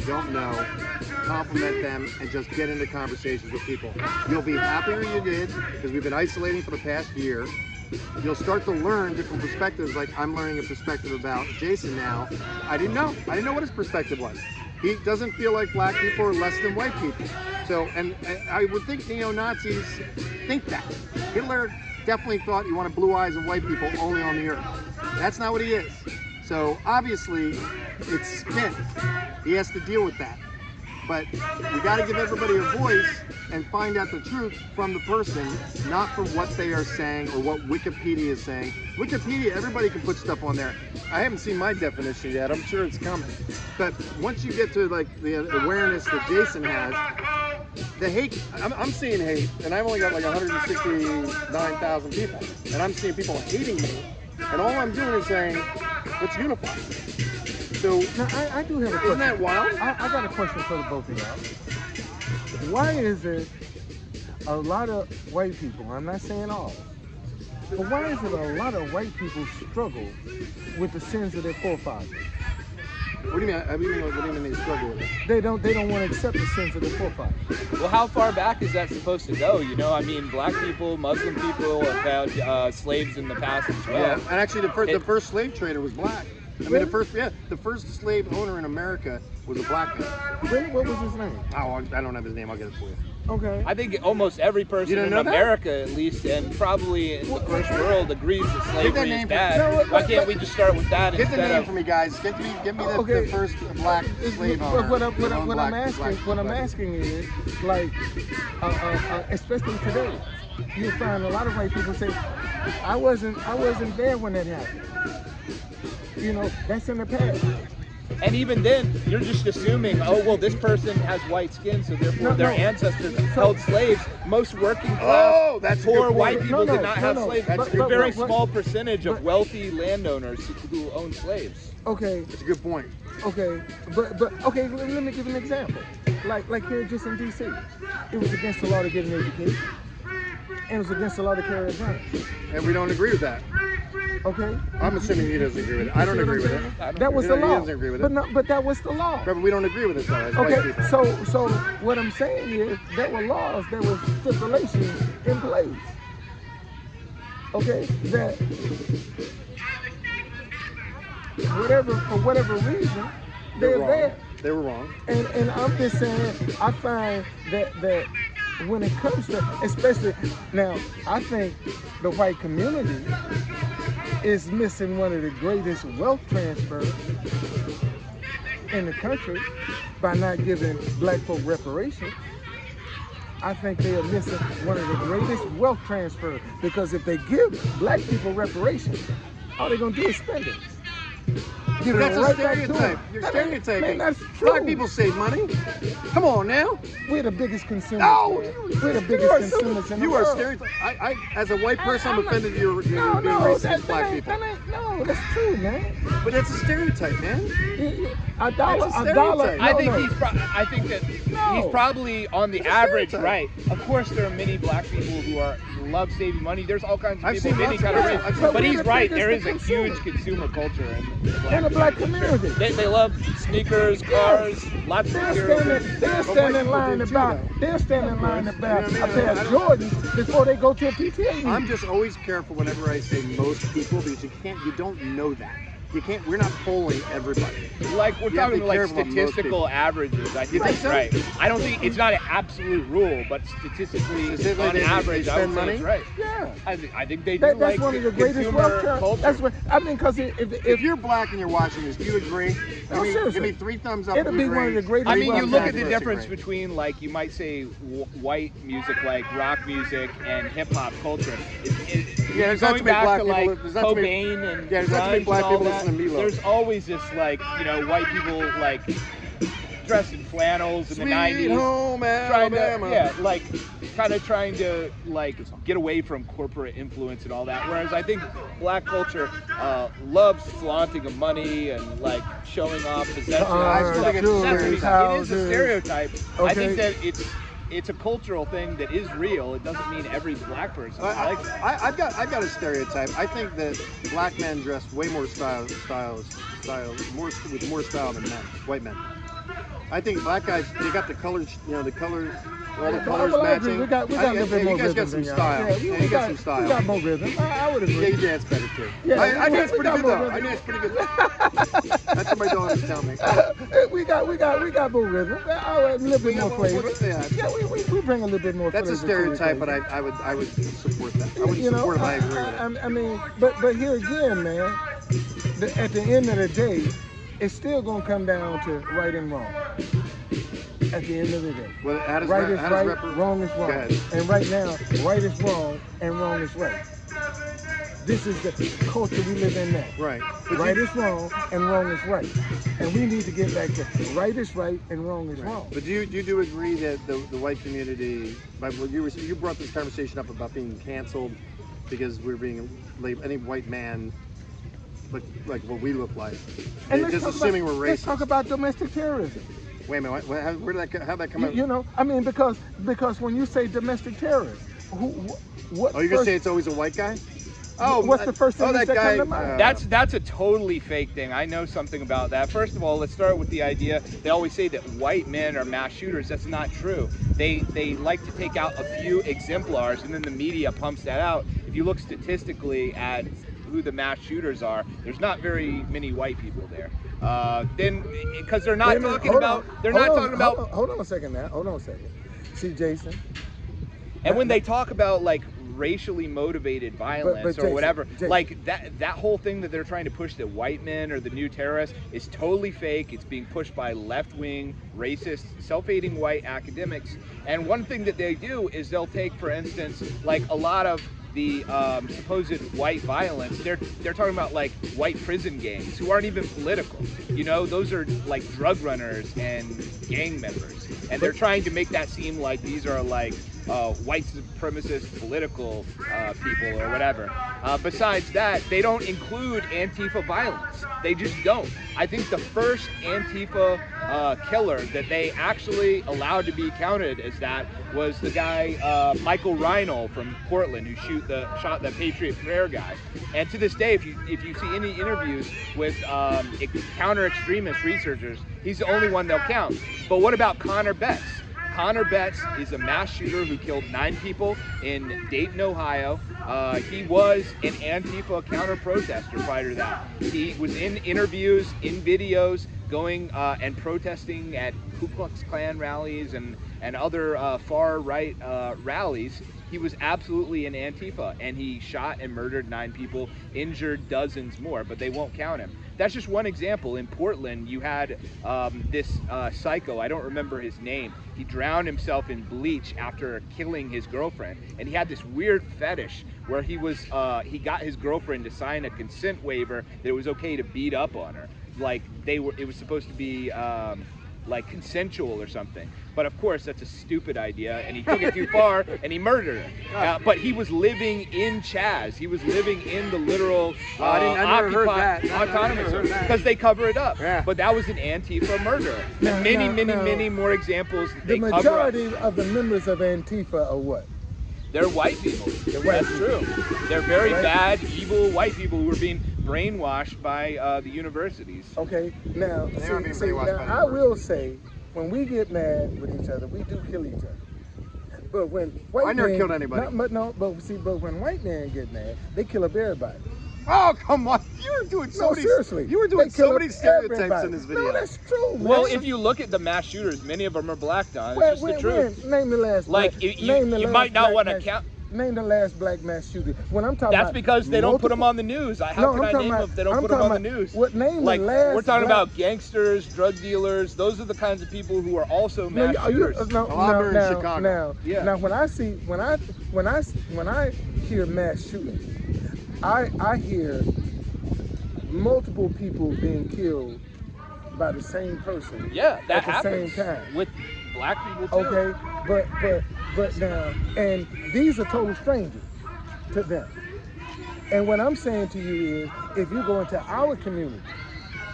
don't know, compliment them, and just get into conversations with people. You'll be happier you did, because we've been isolating for the past year. You'll start to learn different perspectives, like I'm learning a perspective about Jason now. I didn't know what his perspective was. He doesn't feel like black people are less than white people. So, and I would think neo-Nazis think that. Hitler definitely thought he wanted blue eyes and white people only on the earth. That's not what he is. So obviously, it's spin. He has to deal with that. But we got to give everybody a voice and find out the truth from the person, not from what they are saying or what Wikipedia is saying. Wikipedia, everybody can put stuff on there. I haven't seen my definition yet. I'm sure it's coming. But once you get to like the awareness that Jason has, the hate, I'm seeing hate, and I've only got like 169,000 people, and I'm seeing people hating me, and all I'm doing is saying, let's unify. So now, I do have a question. Isn't that wild? I got a question for the both of y'all. Why is it a lot of white people, I'm not saying all, but why is it a lot of white people struggle with the sins of their forefathers? What do you mean? What do you mean they struggle with it? They don't want to accept the sins of their forefathers. Well, how far back is that supposed to go? You know, I mean, black people, Muslim people have had slaves in the past as well. Yeah, and actually the first slave trader was black. I mean, the first slave owner in America was a black man. Really? What was his name? Oh, I don't have his name. I'll get it for you. Okay. I think almost every person in America, at least, and probably in the first world, agrees that slavery is bad. Why can't we just start with that instead of... Get the name for me, guys. Give me the first black slave owner. What I'm asking is, like, especially today, you find a lot of white people say, I wasn't there when that happened. You know, that's in the past. And even then, you're just assuming, oh, well, this person has white skin, so therefore their ancestors held slaves. Most working class, poor white people did not have slaves. That's a very small percentage of wealthy landowners who own slaves. Okay. That's a good point. Okay, but okay, let me give an example. Like here just in D.C., it was against the law to get an education. And it was against the law to carry a gun. And we don't agree with that. Okay. I'm assuming he doesn't agree with it. I don't agree with it. That was the law. He doesn't agree with it. But that was the law. But we don't agree with it, though, as okay, white people. So what I'm saying is there were laws, there were stipulations in place. Okay, that for whatever reason, they're there. They were wrong. And I'm just saying, I find that when it comes to, especially now, I think the white community is missing one of the greatest wealth transfers in the country by not giving black folk reparations. I think they are missing one of the greatest wealth transfers, because if they give black people reparations, all they're gonna do is spend it. That's a stereotype. You're stereotyping. Man, that's true. Black people save money. Come on now. We're the biggest consumers. No, we're the biggest consumers in the world. You are stereotyping. I, as a white person, I'm offended you're being racist against black people. No, that's true, man. But that's a stereotype, man. A dollar. I think that he's probably on the average right. Of course, there are many black people who love saving money. There's all kinds of people of any kind of race. But he's right. There is a huge consumer culture in the black community. They love sneakers, cars, lots of material. They'll stand in line to buy a pair of Jordans before they go to a PTA meeting. I'm just always careful whenever I say most people, because you don't know that. You can't. We're not polling everybody. Like we're talking like statistical averages. I think that's right. I don't think it's not an absolute rule, but statistically, on average, I would say it's right. Yeah, I think they do. That's one of the greatest wealth. That's what I mean. Because if you're black and you're watching this, do you agree? Give me 3 thumbs up. It'll be one of the greatest. I mean, you look at the difference between, like, you might say white music, like rock music, and hip hop culture. There's going back to like Cobain and grunge and all that. There's always this, like, white people like dressed in flannels in the 90s, home Alabama. trying to like get away from corporate influence and all that. Whereas I think black culture loves flaunting of money and like showing off possessions. It is a stereotype. Okay. I think that it's a cultural thing that is real. It doesn't mean every black person likes it. I've got a stereotype. I think that black men dress way more with more style than men, white men. I think black guys, they got the colors, the colors, all the I colors will agree. matching. We got a little bit more You guys got rhythm some than y'all. style. Yeah, Yeah, you got some style. We got more rhythm. I would agree. Yeah, you dance better too. Yeah, I dance we pretty got good more though. rhythm. I dance pretty good. That's what my daughters tell me. we got more rhythm. A little bit more flavor. Yeah. We bring a little bit more That's a flavor. stereotype, but I would support that. I wouldn't support it, but I agree with it. I mean, but here again, man, at the end of the day, it's still gonna come down to right and wrong. At the end of the day, Well, right is right, wrong is wrong. And right now, right is wrong and wrong is right. This is the culture we live in now. Right. Right is wrong and wrong is right. And we need to get back to right is right and wrong is wrong. But do you agree that the white community, you brought this conversation up about being canceled because we're being labeled, any white man like what we look like, and just assuming we're racist. Let's talk about domestic terrorism. Wait a minute, how'd that come out? You know, I mean, because when you say domestic terrorist, what? Oh, you're gonna say it's always a white guy? Oh, what's the first thing that guy? Come to mind? That's a totally fake thing. I know something about that. First of all, let's start with the idea. They always say that white men are mass shooters. That's not true. They like to take out a few exemplars, and then the media pumps that out. If you look statistically at who the mass shooters are, there's not very many white people there. Then because they're not talking about hold on a second now. Hold on a second. See, Jason. And when they talk about like racially motivated violence or whatever, Jason. like that whole thing that they're trying to push that white men are the new terrorists is totally fake. It's being pushed by left-wing, racist, self-hating white academics. And one thing that they do is they'll take, for instance, like a lot of the supposed white violence, they're talking about like white prison gangs who aren't even political. You know, those are like drug runners and gang members, and they're trying to make that seem like these are like white supremacist political people or whatever. Besides that, they don't include Antifa violence. They just don't. I think the first Antifa killer that they actually allowed to be counted as that was the guy Michael Reinl from Portland who shot the Patriot Prayer guy. And to this day, if you see any interviews with counter-extremist researchers, he's the only one they'll count. But what about Connor Betts? Connor Betts is a mass shooter who killed 9 people in Dayton, Ohio. He was an Antifa counter-protester prior to that. He was in interviews, in videos, going and protesting at Ku Klux Klan rallies and other far-right rallies. He was absolutely an Antifa, and he shot and murdered 9 people, injured dozens more, but they won't count him. That's just one example. In Portland, you had this psycho, I don't remember his name. He drowned himself in bleach after killing his girlfriend, and he had this weird fetish where he got his girlfriend to sign a consent waiver that it was okay to beat up on her. Like it was supposed to be like consensual or something. But of course, that's a stupid idea, and he took it too far, and he murdered her. But he was living in Chaz. He was living in the literal occupied autonomous zone, because they cover it up. Yeah. But that was an Antifa murder. Many more examples. The majority of the members of Antifa are what? They're white people. That's true. They're very bad, evil white people who are being brainwashed by the universities. Okay, now, I will say, when we get mad with each other, we do kill each other. But when white I never killed anybody. But when white men get mad, they kill up everybody. Oh, come on. You were doing seriously. You were doing so many stereotypes in this video. No, that's true, man. Well, if you look at the mass shooters, many of them are black, Don. It's just the truth. Name the last. Like, you might not want to count. Name the last black mass shooter. When I'm talking That's because they don't put them on the news. How can I name them if they don't put them on the news? Name the last we're talking about gangsters, drug dealers. Those are the kinds of people who are also mass shooters. In Chicago. Now, when I hear mass shooting, I hear multiple people being killed by the same person. Yeah, that at the same time with black people too. Okay, but now, and these are total strangers to them. And what I'm saying to you is, if you go into our community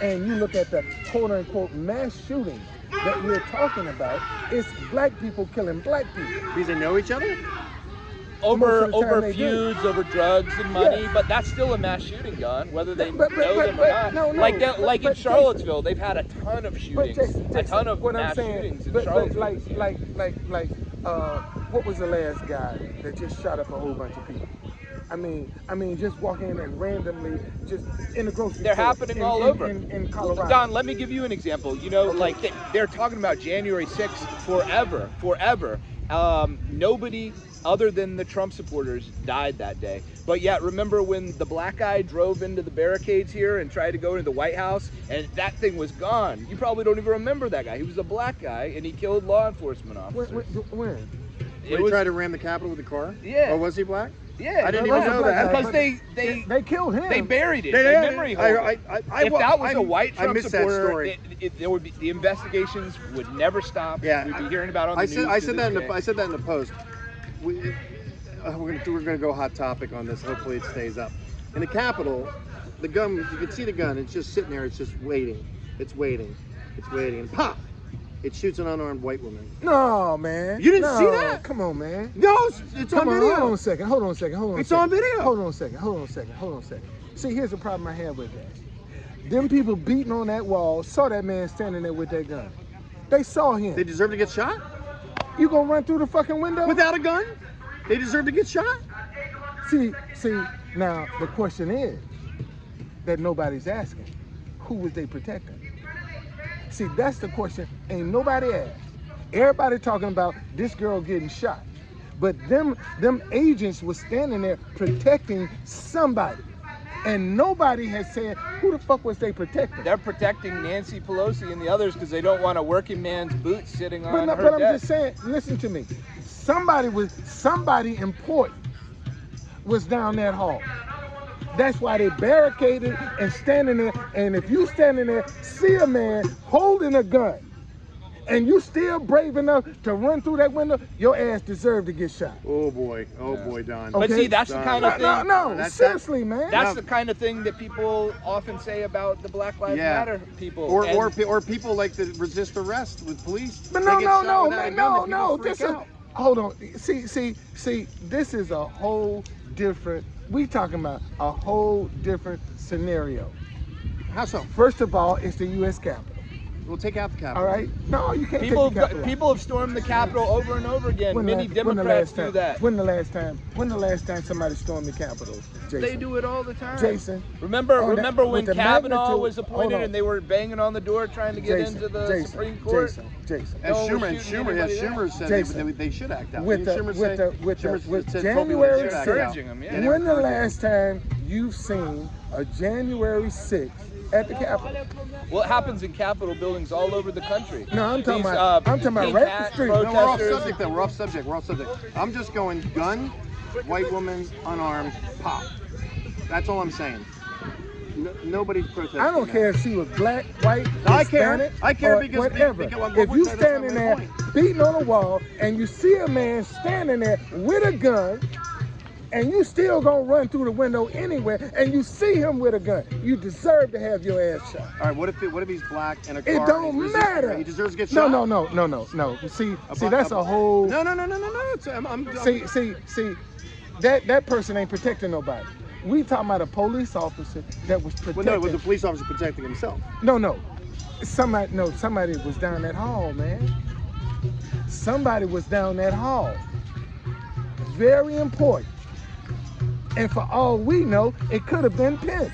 and you look at the quote-unquote mass shootings that we're talking about, it's black people killing black people. Because they know each other? over of the time they do. feuds, over drugs and money, Yeah. but that's still a mass shooting gun, whether they But- know them or not. no, like that, but- like in but Charlottesville, they've had a ton of But shootings, Jason, a ton of what mass I'm saying, shootings in but Charlottesville. like, this year. what was the last guy that just shot up a whole bunch of people? I mean, just walk in and randomly, just in the grocery They're store. happening all over. In Colorado. Don, let me give you an example. You know, like they're talking about January 6th forever. Nobody other than the Trump supporters died that day. But yet, remember when the black guy drove into the barricades here and tried to go into the White House, and that thing was gone? You probably don't even remember that guy. He was a black guy, and he killed law enforcement officers. When? Did he try to ram the Capitol with the car? Yeah. Or was he black? Yeah, I didn't even know that. because they killed him. they buried it. They memory hold it. If that was a white Trump missed that supporter, story. there would be, the investigations would never stop. Yeah. We'd be hearing about it on the news. I said that in to the this I said that in the post. We're gonna go hot topic on this. Hopefully it stays up. In the Capitol, the gun, you can see the gun. It's just sitting there. It's just waiting. It's waiting. It's waiting. And pop! It shoots an unarmed white woman. No, man. You didn't see that? Come on, man. No, it's on video. Hold on a second. It's on video. Hold on a second. See, here's the problem I have with that. Them people beating on that wall saw that man standing there with that gun. They saw him. They deserve to get shot? You gonna run through the fucking window? Without a gun? They deserve to get shot? See, now the question is that nobody's asking, who was they protecting? See, that's the question ain't nobody asked. Everybody talking about this girl getting shot. But them agents was standing there protecting somebody. And nobody has said, who the fuck was they protecting? They're protecting Nancy Pelosi and the others because they don't want a working man's boot sitting on her But I'm desk. just saying, listen to me. Somebody important was down that hall. That's why they barricaded and standing there. And if you standing there, see a man holding a gun, and you still brave enough to run through that window, your ass deserved to get shot. Oh boy, Don. But see, that's the kind of thing. No, seriously, man. That's the kind of thing that people often say about the Black Lives Matter people. Or people like to resist arrest with police. But no. Hold on. See, this is a whole different. We talking about a whole different scenario. How so? First of all, it's the U.S. Capitol. We'll take out the Capitol. All right? No, you can't People take the Capitol. people have stormed the Capitol over and over again. Many Democrats do that. When the last time somebody stormed the Capitol, Jason? They do it all the time. Jason. Remember when the Kavanaugh magnitude- was appointed and they were banging on the door trying to get into the Supreme Court? Jason. And No one was Schumer said Jason. they should act out. With January 6th, encouraging them, yeah. when the last time you've seen a January 6th at the Capitol? Well, it happens in Capitol buildings all over the country. No, I'm talking These, about right up the cat street. No, we're off protesters- subject though. We're off subject. I'm just going gun, white woman, unarmed, pop. That's all I'm saying. Nobody's protesting. I don't care if she was black, white, No, I care. Hispanic, I care or because whatever. because If you that's standing my there point. beating on a wall and you see a man standing there with a gun, and you still gonna run through the window anywhere, and you see him with a gun, you deserve to have your ass shot. All right, what if he's black and a car? It don't and he's matter. He deserves to get shot. No. See, that's a whole. No. It's, See, that person ain't protecting nobody. We talking about a police officer that was protecting. Well, no, it was the police officer protecting himself. No. Somebody was down that hall, man. Somebody was down that hall. Very important. And for all we know, it could have been Pence.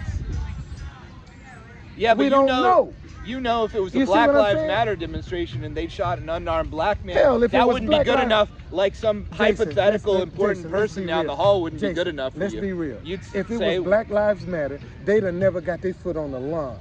Yeah, but We don't know. You know, if it was a You see Black what I'm Lives saying? Matter demonstration and they shot an unarmed black man, Hell, if it that was wouldn't be Black good Lives- enough. Like some hypothetical Jason, important let's person be down real. the hall wouldn't be Jason, good enough for let's you. be real. You'd If it say, was Black Lives Matter, they'd have never got their foot on the lawn.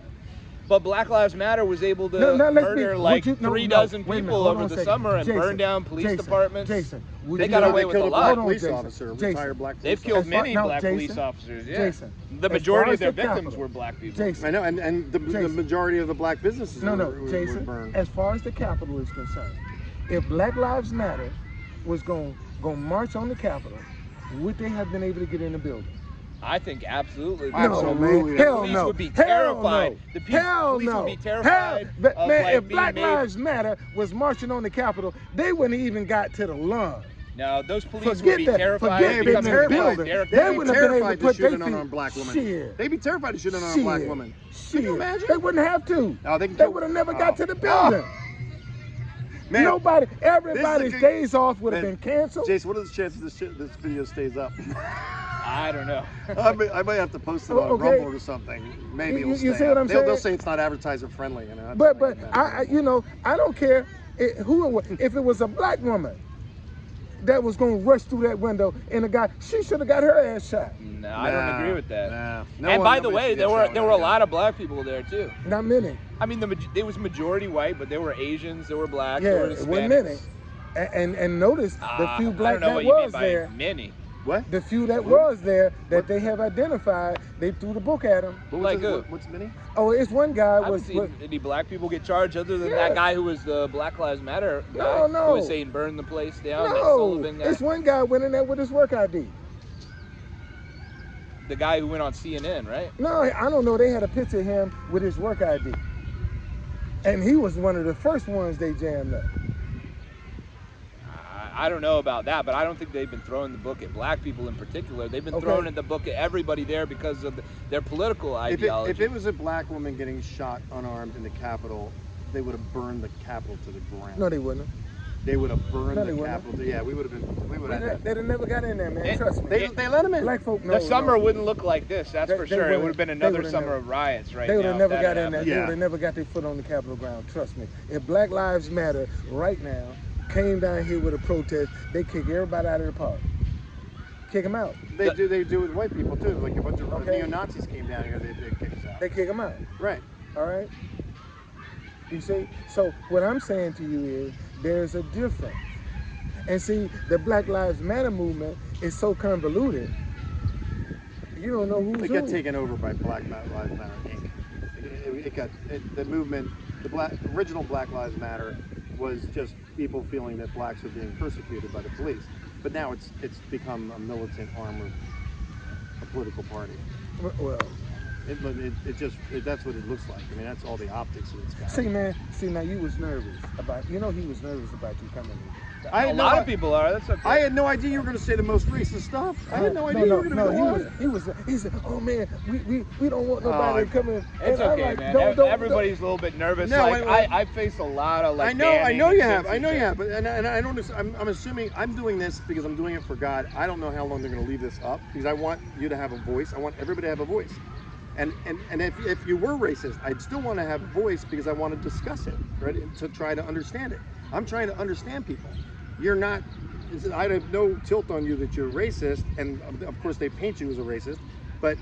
but Black Lives Matter was able to Let's murder be, like would you, 3 dozen wait a minute, people hold over on a the second. summer and Jason, burned down police departments. Jason, would They you got know away They with a killed a lot. black Hold on, police Jason. officer, Jason. retired black police They've killed As far- many no, black Jason, police officers. Yeah. Jason, The as majority far of as their the victims Capitol, were black people. Jason, I know, and the Jason. majority of the black businesses were Jason, burned. as far as the Capitol is concerned, if Black Lives Matter was going to march on the Capitol, would they have been able to get in the building? I think absolutely. No, Absolutely. man. The Hell police no. would be Hell terrified. no. The Hell police no. would be terrified But of, man, like, if being Black made- Lives Matter was marching on the Capitol, they wouldn't even got to the lawn. No, those police would Forget be that. terrified. Forget They'd being become in the terrified. building. Derek, They They'd be wouldn't have been able terrified to to put shoot their an feet. unarmed black woman. Shit. They'd be terrified to shoot an unarmed black Shit. woman. Shit. Can you imagine? They wouldn't have to. Oh, they can They kill- would have never oh. got to the building. Man, Nobody, this everybody's is a good- days off would have Man, been canceled. Jason, what are the chances this video stays up? I don't know. I might have to post it on Okay. Rumble or something. Maybe You it'll stay see what up. I'm They'll saying? say it's not advertiser friendly. You know, that's But what I get mad at. I don't care who it was. If it was a black woman that was gonna rush through that window and a guy, she should have got her ass shot. No, I don't agree with that. Nah. And by the way, there were a lot of black people there too. Not many. I mean, it was majority white, but there were Asians, there were blacks, Yeah, there were it Hispanics. wasn't many. And notice the few black I don't know that what you mean was by there. many. What? The few that was there that they have identified, they threw the book at him. What was Like it? who? What's mini? Oh, it's one guy I haven't was. seen any black people get charged other than Yeah. that guy who was the Black Lives Matter guy No. who was saying burn the place down. That No, Sullivan guy. it's one guy went in there with his work ID. The guy who went on CNN, right? No, I don't know. They had a picture of him with his work ID. And he was one of the first ones they jammed up. I don't know about that, but I don't think they've been throwing the book at black people in particular. They've been throwing the book at everybody there because of their political ideology. If it was a black woman getting shot unarmed in the Capitol, they would have burned the Capitol to the ground. No, they wouldn't. They would have burned No, they the wouldn't. Capitol. Yeah, we would have. They'd have never got in there, man. Trust me. They let them in. Black folk know. The summer wouldn't look like this, that's for sure. It would have been they another would've summer never- of riots right They now. would have if never that got had in there. happened. They Yeah. would have never got their foot on the Capitol ground. Trust me. If Black Lives Matter right now came down here with a protest, they kick everybody out of the park. Kick them out. They do with white people too. Like a bunch of Okay. neo-Nazis came down here, they kicked us out. They kick them out. Right. All right. You see? So what I'm saying to you is there's a difference. And see, the Black Lives Matter movement is so convoluted. You don't know who's It got who. taken over by Black Lives Matter Inc. The movement, original Black Lives Matter was just people feeling that blacks were being persecuted by the police. But now it's become a militant arm of a political party. Well, That's what it looks like. I mean, that's all the optics of this guy. see, man. See, now you was nervous about. He was nervous about you coming in. A lot of people are. That's okay. I had no idea you were going to say the most racist stuff. I had no idea you were going to go on. He said, oh man, we don't want nobody to come in. It's And I'm okay, like, man. don't- Everybody's a little bit nervous. No, I faced a lot of I like. know banning you and have. I know you censorship. have. But and I don't. I'm assuming I'm doing this because I'm doing it for God. I don't know how long they're going to leave this up because I want you to have a voice. I want everybody to have a voice. And if you were racist, I'd still want to have a voice because I want to discuss it, right? To try to understand it. I'm trying to understand people. You're not. I have no tilt on you that you're racist, and of course they paint you as a racist. But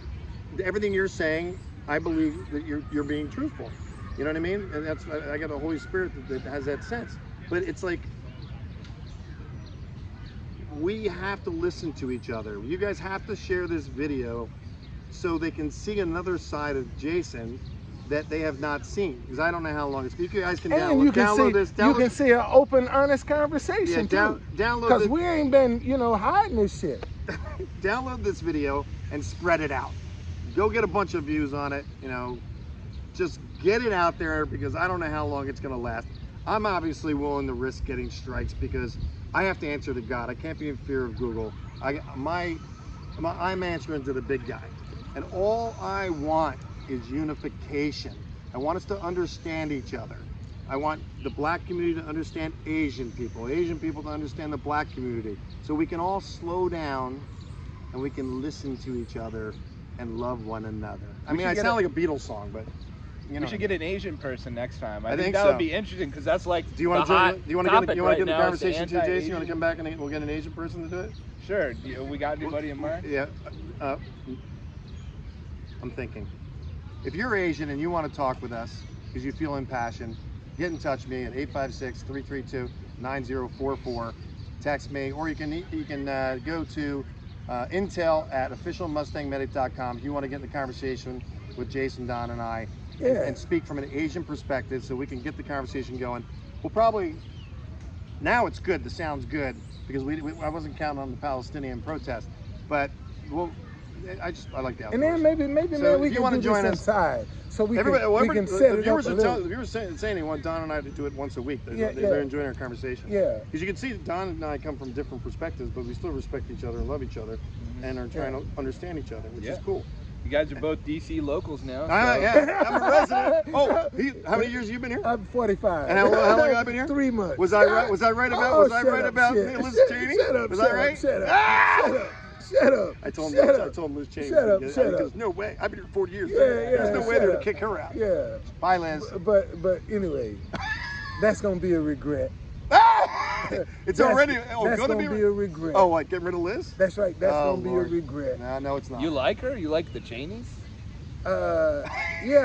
everything you're saying, I believe that you're being truthful. You know what I mean? And that's I got a Holy Spirit that has that sense. But it's like we have to listen to each other. You guys have to share this video so they can see another side of Jason that they have not seen. Because I don't know how long it's. You guys can And download, you can download see, this. you Download, can see an open, honest conversation yeah, too. download Because this. we ain't been, hiding this shit. Download this video and spread it out. Go get a bunch of views on it. Just get it out there because I don't know how long it's going to last. I'm obviously willing to risk getting strikes because I have to answer to God. I can't be in fear of Google. I'm answering to the big guy. And all I want is unification. I want us to understand each other. I want the black community to understand Asian people to understand the black community. So we can all slow down and we can listen to each other and love one another. I mean, I sound like a Beatles song, but We should get an Asian person next time. I think think that so. would be interesting because that's like Do you want the to hot join? Do you want to topic get? You want right to get the now is the conversation too, Jason? You want to anti-Asian. come back and we'll get an Asian person to do it? Sure. We got anybody in mind? Yeah. I'm thinking. If you're Asian and you want to talk with us because you feel impassioned, get in touch with me at 856-332-9044. Text me, or you can go to intel@officialmustangmedic.com if you want to get in the conversation with Jason, Don, and I, and speak from an Asian perspective, so we can get the conversation going. We'll probably now it's good. The sound's good because I wasn't counting on the Palestinian protest, but I like the outdoors. And then maybe So man, we if you can wanna do join this us- inside, so we Everybody, can set the it up viewers a are little. the viewers are saying they want Don and I to do it once a week. Yeah, They're enjoying our conversation. Yeah. Because you can see that Don and I come from different perspectives, but we still respect each other and love each other, and are trying to understand each other, which is cool. You guys are both DC locals now. So. Yeah, I'm a resident. Oh, how many years have you been here? I'm 45. And how long have I been here? 3 months. Was I right? Was I right about? Was I right about Liz Cheney? Shut up. Was I right? Shut up. Ah! Shut up. Shut up. I told Shut him. up. I told him Liz Cheney. Shut up. He Shut goes, up. no way. I've been here 40 years. Yeah, There's no way shut they're to up. kick her out. Yeah. Bye, Liz. But anyway, that's gonna be a regret. It's already. Oh, that's gonna be a regret. Oh, what? Getting rid of Liz? That's right. That's Oh, gonna be Lord. a regret. No, it's not. You like her? You like the Cheneys? Yeah,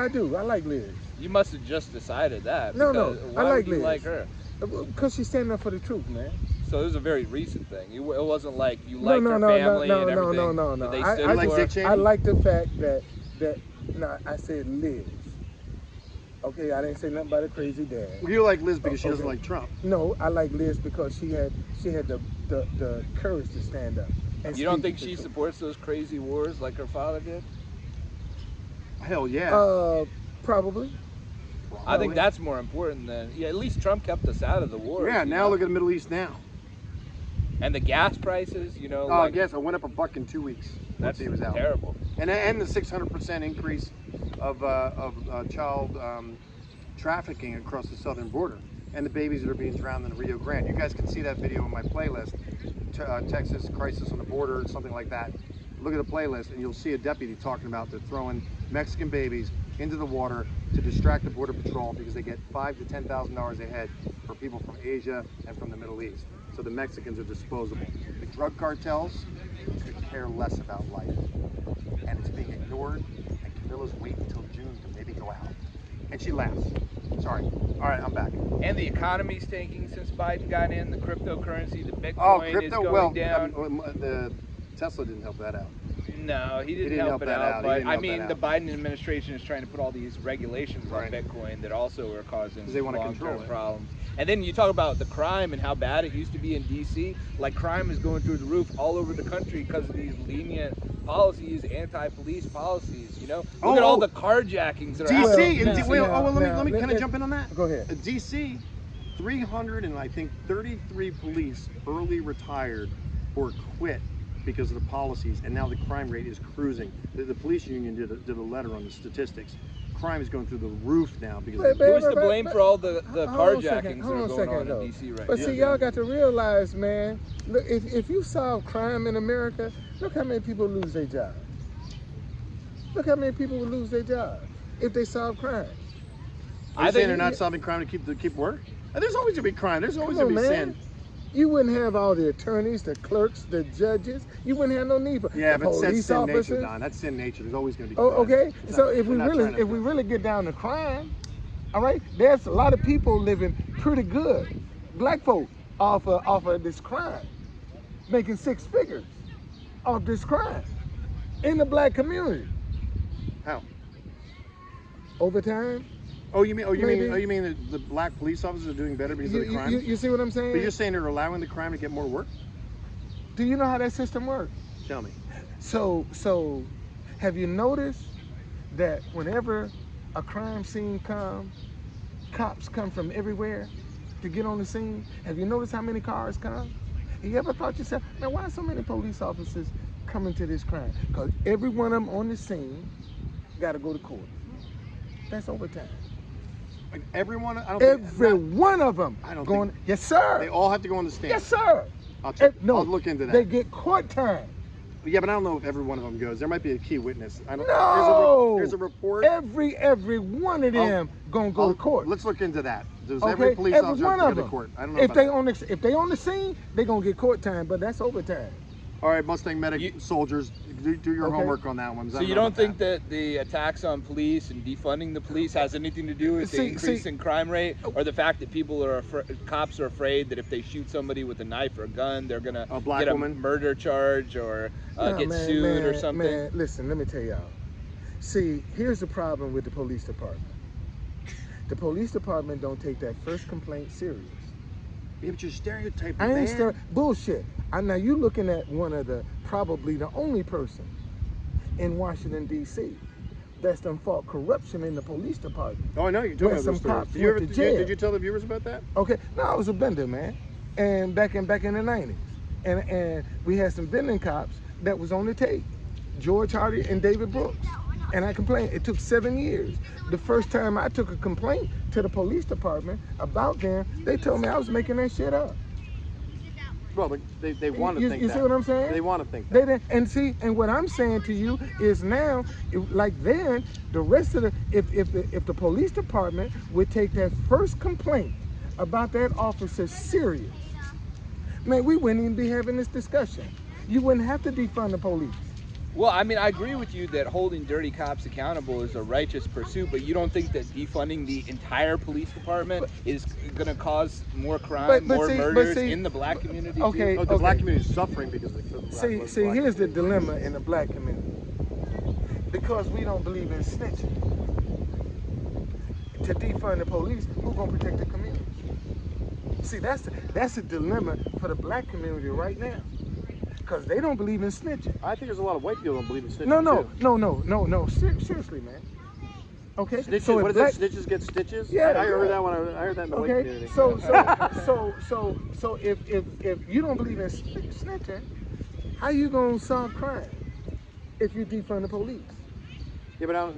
I do. I like Liz. You must have just decided that. No, because I why like would you Liz. like her? Because she's standing up for the truth, man. So it was a very recent thing. It wasn't like you liked her No, family and everything. no. that they I stood like for. Dick Cheney? I like the fact that no, I said Liz. Okay, I didn't say nothing about a crazy dad. You like Liz because she doesn't Okay. like Trump. No, I like Liz because she had the courage to stand up. And You don't speak think the she truth. supports those crazy wars like her father did? Hell yeah. Probably. I think that's more important than at least Trump kept us out of the war. Yeah, now look at the Middle East now. And the gas prices, Oh, like, yes, I went up $1 in 2 weeks. that's Once he was out. terrible. And the 600% increase of child trafficking across the southern border, and the babies that are being drowned in the Rio Grande. You guys can see that video in my playlist, Texas Crisis on the Border, something like that. Look at the playlist, and you'll see a deputy talking about they're throwing Mexican babies into the water to distract the Border Patrol because they get $5,000 to $10,000 a head for people from Asia and from the Middle East. So the Mexicans are disposable. The drug cartels could care less about life, and it's being ignored. And Camilla's waiting until June to maybe go out, and she laughs. Sorry. All right, I'm back. And the economy's tanking since Biden got in. The cryptocurrency, the Bitcoin Oh, is crypto. going Well, down. the Tesla didn't help that out. No, he didn't didn't help help it that out. out. He But didn't I help mean, that the out. Biden administration is trying to put all these regulations on Right. Bitcoin that also are causing 'Cause they wanna control long-term it. problems. And then you talk about the crime and how bad it used to be in DC. Like crime is going through the roof all over the country because of these lenient policies, anti-police policies. Look at all the carjackings that are happening. DC. Let me. Can I jump in on that? Go ahead. DC, 333 police early retired or quit because of the policies, and now the crime rate is cruising. The police union did a letter on the statistics. Crime is going through the roof now because of the Who's to blame for all the carjackings that hold are on a going on second, in DC right But now? see, y'all got to realize, man, look, if you solve crime in America, look how many people lose their job. Look how many people would lose their job if they solve crime. Are you saying they're not solving crime to keep work? There's always gonna be crime. There's always gonna be sin. You wouldn't have all the attorneys, the clerks, the judges. You wouldn't have no need for Yeah, but that's police sin officers. nature, Don. That's sin nature. There's always gonna be crime. Oh, okay. It's So not- if we we're not trying to- really get down to crime, all right, there's a lot of people living pretty good, black folk, off of this crime, making 6 figures off this crime in the black community. How? Overtime. You mean Maybe. that the black police officers are doing better because of the crime? You see what I'm saying? But you're saying they're allowing the crime to get more work? Do you know how that system works? Tell me. So have you noticed that whenever a crime scene comes, cops come from everywhere to get on the scene? Have you noticed how many cars come? Have you ever thought to yourself, now why so many police officers coming to this crime? Because every one of them on the scene got to go to court. That's overtime. Like everyone? Every one of them I don't going. think- Yes, sir. They all have to go on the stand. Yes, sir. I'll check. No, I'll look into that. They get court time. Yeah, but I don't know if every one of them goes. There might be a key witness. I don't. No. There's a report. Every one of them gonna go to court. Let's look into that. Does Okay, every police every officer one have of to go them. to court? I don't know. If about they on the scene, they gonna get court time, but that's overtime. All right, Mustang medic soldiers, do your Okay. homework on that one. So you don't think that the attacks on police and defunding the police has anything to do with the increase in crime rate, or the fact that cops are afraid that if they shoot somebody with a knife or a gun, they're gonna black get woman? a murder charge or get Man, sued or man, something? Man, listen, let me tell y'all. See, here's the problem with the police department. The police department don't take that first complaint serious. Yeah, but you're stereotyping, I ain't man. bullshit. Now you looking at one of probably the only person in Washington, D.C. that's done fought corruption in the police department. Oh, I know you told me When some those stories. cops Did you, went to jail. did you tell the viewers about that? Okay, no, I was a vendor, man, and back in the 90s, and we had some vending cops that was on the tape, George Hardy and David Brooks, and I complained. It took 7 years. The first time I took a complaint to the police department about them, they told me I was making that shit up. Well, they want to think you that. see what I'm saying? They want to think They that. didn't, and see, and what I'm saying to you is now, like then, the rest of the, if the police department would take that first complaint about that officer serious, man, we wouldn't even be having this discussion. You wouldn't have to defund the police. Well, I mean, I agree with you that holding dirty cops accountable is a righteous pursuit, but you don't think that defunding the entire police department is going to cause more crime, more murders in the black community? Okay, too? Oh, the black community is suffering because of the See, here's the dilemma in the black community. Because we don't believe in snitching. To defund the police, who's gonna protect the community? See, that's a dilemma for the black community right now. Because they don't believe in snitching. I think there's a lot of white people who don't believe in snitching No. Seriously, man. Okay. Snitches, So what is black, that? Snitches get stitches? Yeah, I heard yeah. that one. I heard that in the white Okay. community. So if you don't believe in snitching, how you gonna solve crime if you defund the police? Yeah, but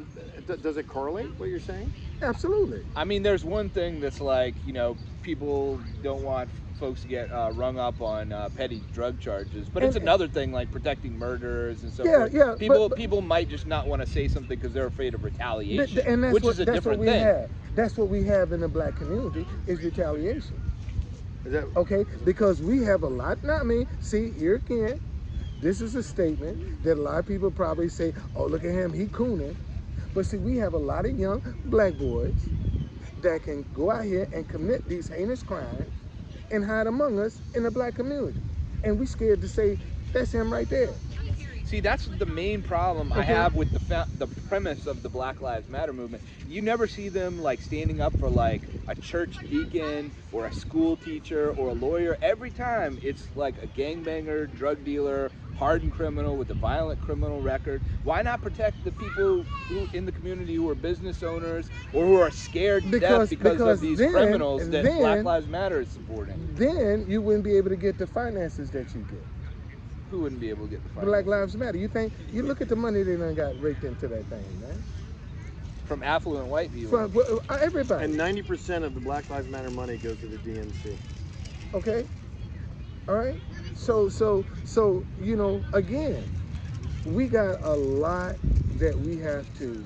does it correlate what you're saying? Absolutely. I mean, there's one thing that's like, you know, people don't want folks to get rung up on petty drug charges, but it's another thing like protecting murderers and so forth. Yeah. People might just not want to say something because they're afraid of retaliation, and that's which what, is a that's different what we thing. have. That's what we have in the black community is retaliation. Is that Okay, because we have a lot. Not me. See, here again, this is a statement that a lot of people probably say, "Oh, look at him, he cooning." But see, we have a lot of young black boys that can go out here and commit these heinous crimes and hide among us in the black community, and we scared to say that's him right there. See, that's the main problem I have with the premise of the Black Lives Matter movement. You never see them like standing up for like a church deacon or a school teacher or a lawyer. Every time it's like a gangbanger, drug dealer, hardened criminal with a violent criminal record. Why not protect the people who in the community who are business owners or who are scared to death because of these criminals that Black Lives Matter is supporting? Then you wouldn't be able to get the finances that you get. Who wouldn't be able to get the finances? Black Lives Matter. You look at the money they done got raked into that thing, man. From affluent white people. From everybody. And 90% of the Black Lives Matter money goes to the DNC. Okay. All right. So you know, again, we got a lot that we have to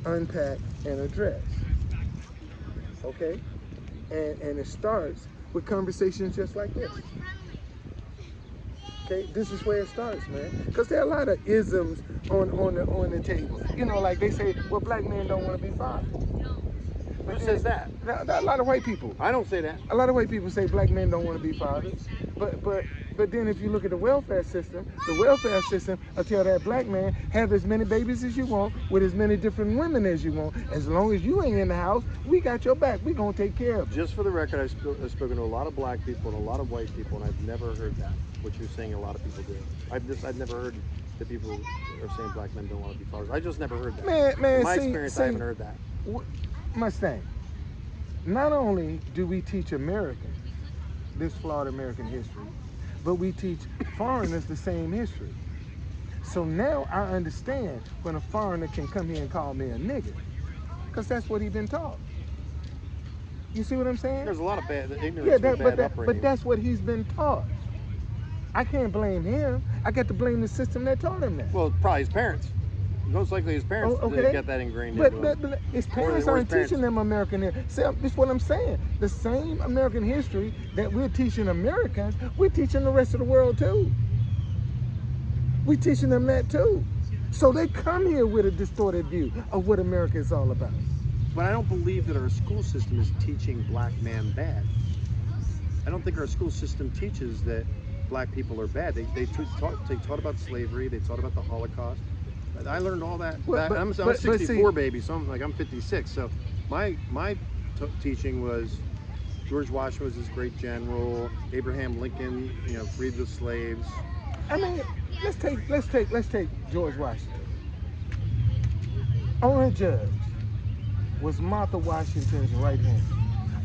unpack and address. Okay. And it starts with conversations just like this. Okay, this is where it starts, man. Because there are a lot of isms on the table. You know, like they say, well, black men don't want to be fathers. Who says that? A lot of white people. I don't say that. A lot of white people say black men don't want to be fathers. But then if you look at the welfare system will tell that black man, have as many babies as you want with as many different women as you want. As long as you ain't in the house, we got your back. We gonna take care of it. Just for the record, I've spoken to a lot of black people and a lot of white people, and I've never heard that, what you're saying a lot of people do. I've never heard that people are saying black men don't want to be fathers. I just never heard that. Man, in my experience, I haven't heard that. Mustang, not only do we teach Americans this flawed American history, but we teach foreigners the same history. So now I understand when a foreigner can come here and call me a nigger, because that's what he's been taught. You see what I'm saying? There's a lot of bad ignorance, bad upbringing. But that's what he's been taught. I can't blame him. I got to blame the system that taught him that. Well, probably his parents. Most likely his parents got that ingrained into him. But his parents aren't teaching them American history. See, that's what I'm saying. The same American history that we're teaching Americans, we're teaching the rest of the world too. We're teaching them that too. So they come here with a distorted view of what America is all about. But I don't believe that our school system is teaching black man bad. I don't think our school system teaches that black people are bad. They taught about slavery. They taught about the Holocaust. I learned all that. I'm 64, baby, so I'm 56. So my teaching was George Washington was this great general. Abraham Lincoln, freed the slaves. I mean, let's take George Washington. Only judge was Martha Washington's right hand.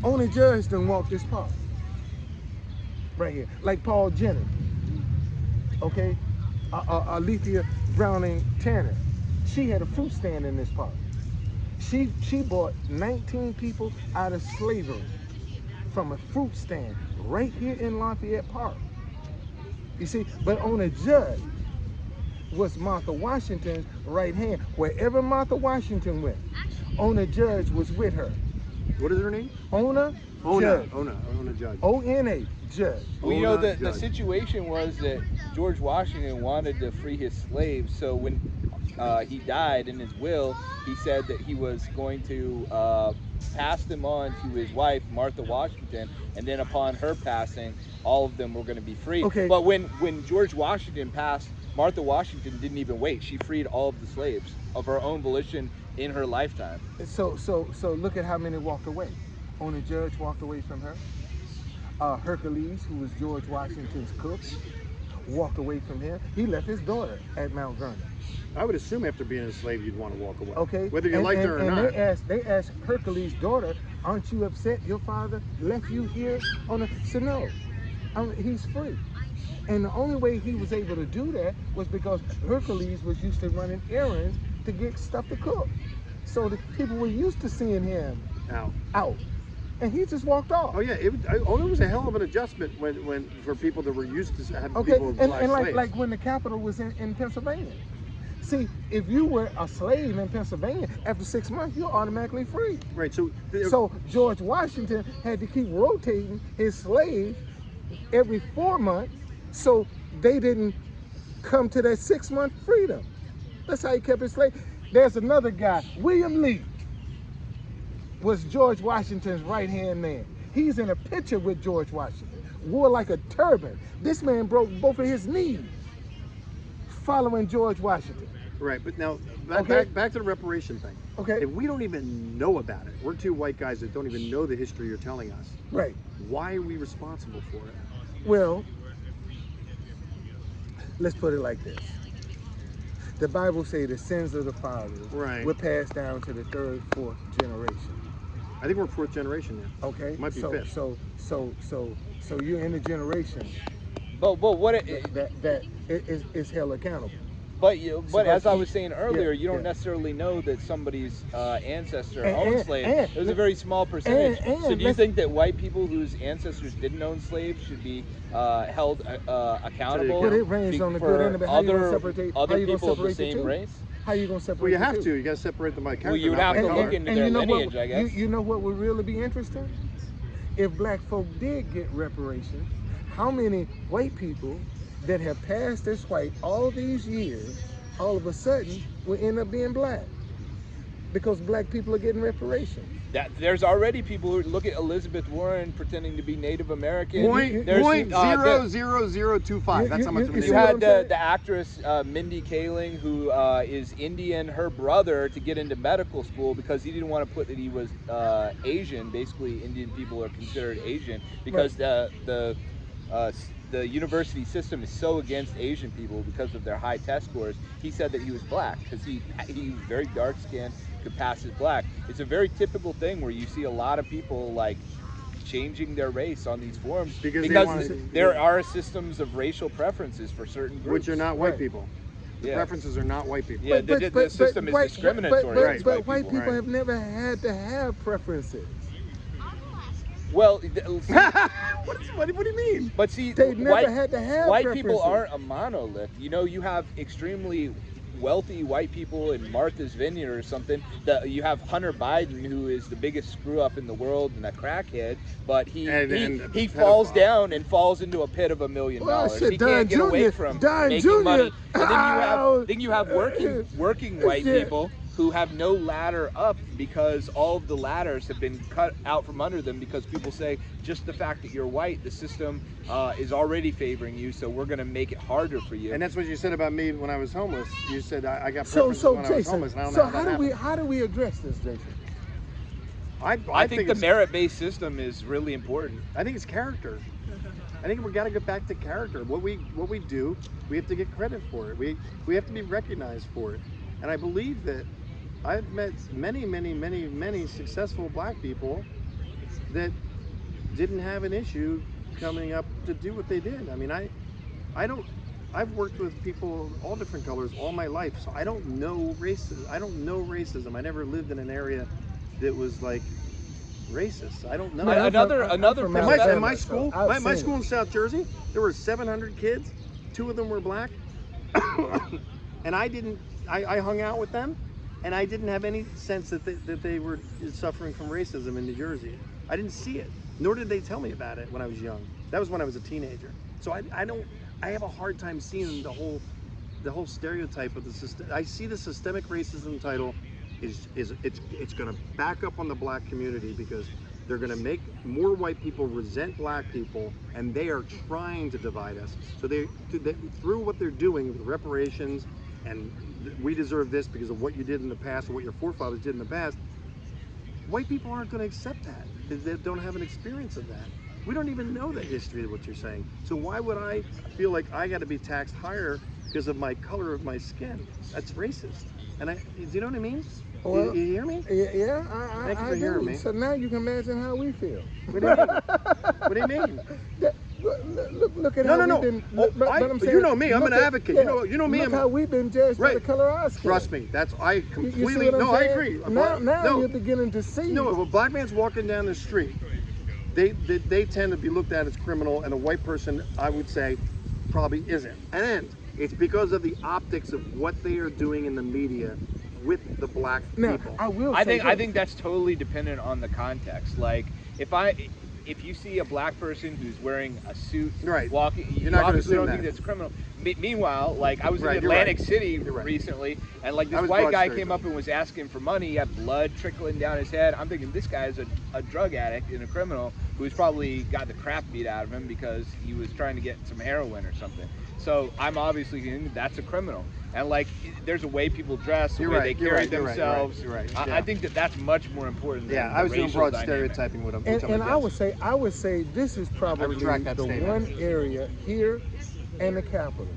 Only judge didn't walk this park. Right here. Like Paul Jennings. Okay? Alethea Browning Tanner. She had a fruit stand in this park. She bought 19 people out of slavery from a fruit stand right here in Lafayette Park. You see, but only judge was Martha Washington's right hand. Wherever Martha Washington went, Ona Judge was with her. What is her name? Ona Judge. Ona Judge. O-N-A Judge. Well, you know, the Judge. situation was that George Washington wanted to free his slaves, so when he died in his will, he said that he was going to pass them on to his wife, Martha Washington, and then upon her passing, all of them were going to be free. Okay. But when George Washington passed, Martha Washington didn't even wait. She freed all of the slaves of her own volition in her lifetime. So look at how many walked away. Ona Judge walked away from her. Hercules, who was George Washington's cook, walked away from him. He left his daughter at Mount Vernon. I would assume after being a slave, you'd want to walk away. Okay. Whether you liked her or not. They asked Hercules' daughter, "Aren't you upset your father left you here?" She said, "No, he's free." And the only way he was able to do that was because Hercules was used to running errands to get stuff to cook. So the people were used to seeing him out. And he just walked off. Oh yeah, it was a hell of an adjustment when for people that were used to having Okay, people with black and slaves. like when the capital was in Pennsylvania. See, if you were a slave in Pennsylvania, after 6 months, you're automatically free. Right. So George Washington had to keep rotating his slaves every 4 months, so they didn't come to that 6-month freedom. That's how he kept his slave. There's another guy, William Lee, was George Washington's right-hand man. He's in a picture with George Washington, wore like a turban. This man broke both of his knees following George Washington. right, but now Okay. back to the reparation thing. Okay. If we don't even know about it, we're two white guys that don't even know the history you're telling us. Right. Why are we responsible for it? Well, let's put it like this. The Bible says the sins of the fathers Right. were passed down to the third, fourth generation. I think we're 4th generation now. Okay. Might be so, 5th. So you're in a generation But what it, that is held accountable. but as I was saying earlier, yeah, you don't yeah. necessarily know that somebody's ancestor And- owned and- slaves. and- It was a very small percentage. and So do you let's- think that white people whose ancestors didn't own slaves should be held accountable? But it rains on the good and the bad. How you gonna separate- other how you gonna people of the separate the same two? race? How you gonna separate Well, you the have two? to. You got to separate them by character. Well, you would not have by to color. look into And their you know lineage, what, I guess. You know what would really be interesting? If black folk did get reparations, how many white people that have passed as white all these years, all of a sudden will end up being black? Because black people are getting reparations. There's already people who look at Elizabeth Warren pretending to be Native American. Point There's, 0.00025. That's how much of a you You see what had I'm saying? the actress Mindy Kaling, who is Indian, her brother, to get into medical school because he didn't want to put that he was Asian. Basically, Indian people are considered Asian because the university system is so against Asian people because of their high test scores. He said that he was black because he was very dark skinned, could pass as black. It's a very typical thing where you see a lot of people like changing their race on these forums Because they because wanna- there are systems of racial preferences for certain groups. Which are not white Right. people. The Yeah. preferences are not white people. Yeah, the system is discriminatory But, against white white people. people have never had to have preferences. Well, see, What do you mean? but see, They've never had to have white people preferences. aren't a monolith. You know, you have extremely wealthy white people in Martha's Vineyard or something. You have Hunter Biden, who is the biggest screw up in the world and a crackhead, but he And falls pedophile. down and falls into a pit of $1 million. Well, shit, He Don can't get away Jr. from Don making Jr. money. And Oh. then you have working white Yeah. people who have no ladder up because all of the ladders have been cut out from under them because people say just the fact that you're white, the system is already favoring you, so we're going to make it harder for you. And that's what you said about me when I was homeless. You said I got So preferences when I was Jason, homeless. And I don't so know how that happened. how do we address this, Jason? I think the merit-based system is really important. I think it's character. I think we got to get back to character. What we do, we have to get credit for it. We have to be recognized for it. And I believe that I've met many successful black people that didn't have an issue coming up to do what they did. I mean, I've worked with people of all different colors all my life, so I don't know racism. I never lived in an area that was like racist. I don't know. Another in my school, my school in South Jersey, there were 700 kids. 2 of them were black, and I hung out with them, and I didn't have any sense that they were suffering from racism in New Jersey. I didn't see it, nor did they tell me about it when I was young. That was when I was a teenager. So I have a hard time seeing the whole stereotype of the system. I see the systemic racism title it's going to back up on the black community because they're going to make more white people resent black people, and they are trying to divide us. So they through what they're doing with reparations, and we deserve this because of what you did in the past or what your forefathers did in the past. White people aren't going to accept that. They don't have an experience of that. We don't even know the history of what you're saying. So why would I feel like I got to be taxed higher because of my color of my skin? That's racist. And do you know what I mean? Well, you hear me? Yeah, Thank you I for hearing do. me. So now you can imagine how we feel. What do you mean? What do you mean? Look at No, how no, we've no. been. But I'm saying, You know me. I'm an advocate. Yeah, You know me. Look how we've been judged by the color of our skin. Trust me. I completely. You see what I'm I saying? agree. Now you're beginning to see. No, if a black man's walking down the street, they tend to be looked at as criminal, and a white person, I would say, probably isn't. And it's because of the optics of what they are doing in the media with the black people. I think that's totally dependent on the context. Like if you see a black person who's wearing a suit, right, walking, you're not going to assume don't that. think that's criminal. Meanwhile, like I was in Atlantic City recently, and like this white guy came up and was asking for money. He had blood trickling down his head. I'm thinking this guy's a drug addict and a criminal who's probably got the crap beat out of him because he was trying to get some heroin or something. So I'm obviously thinking that's a criminal. And like, there's a way people dress, the way they carry themselves. You're right. I think that's much more important than I was doing broad dynamic. stereotyping with them. And I would say this is probably the one area here and the Capitol.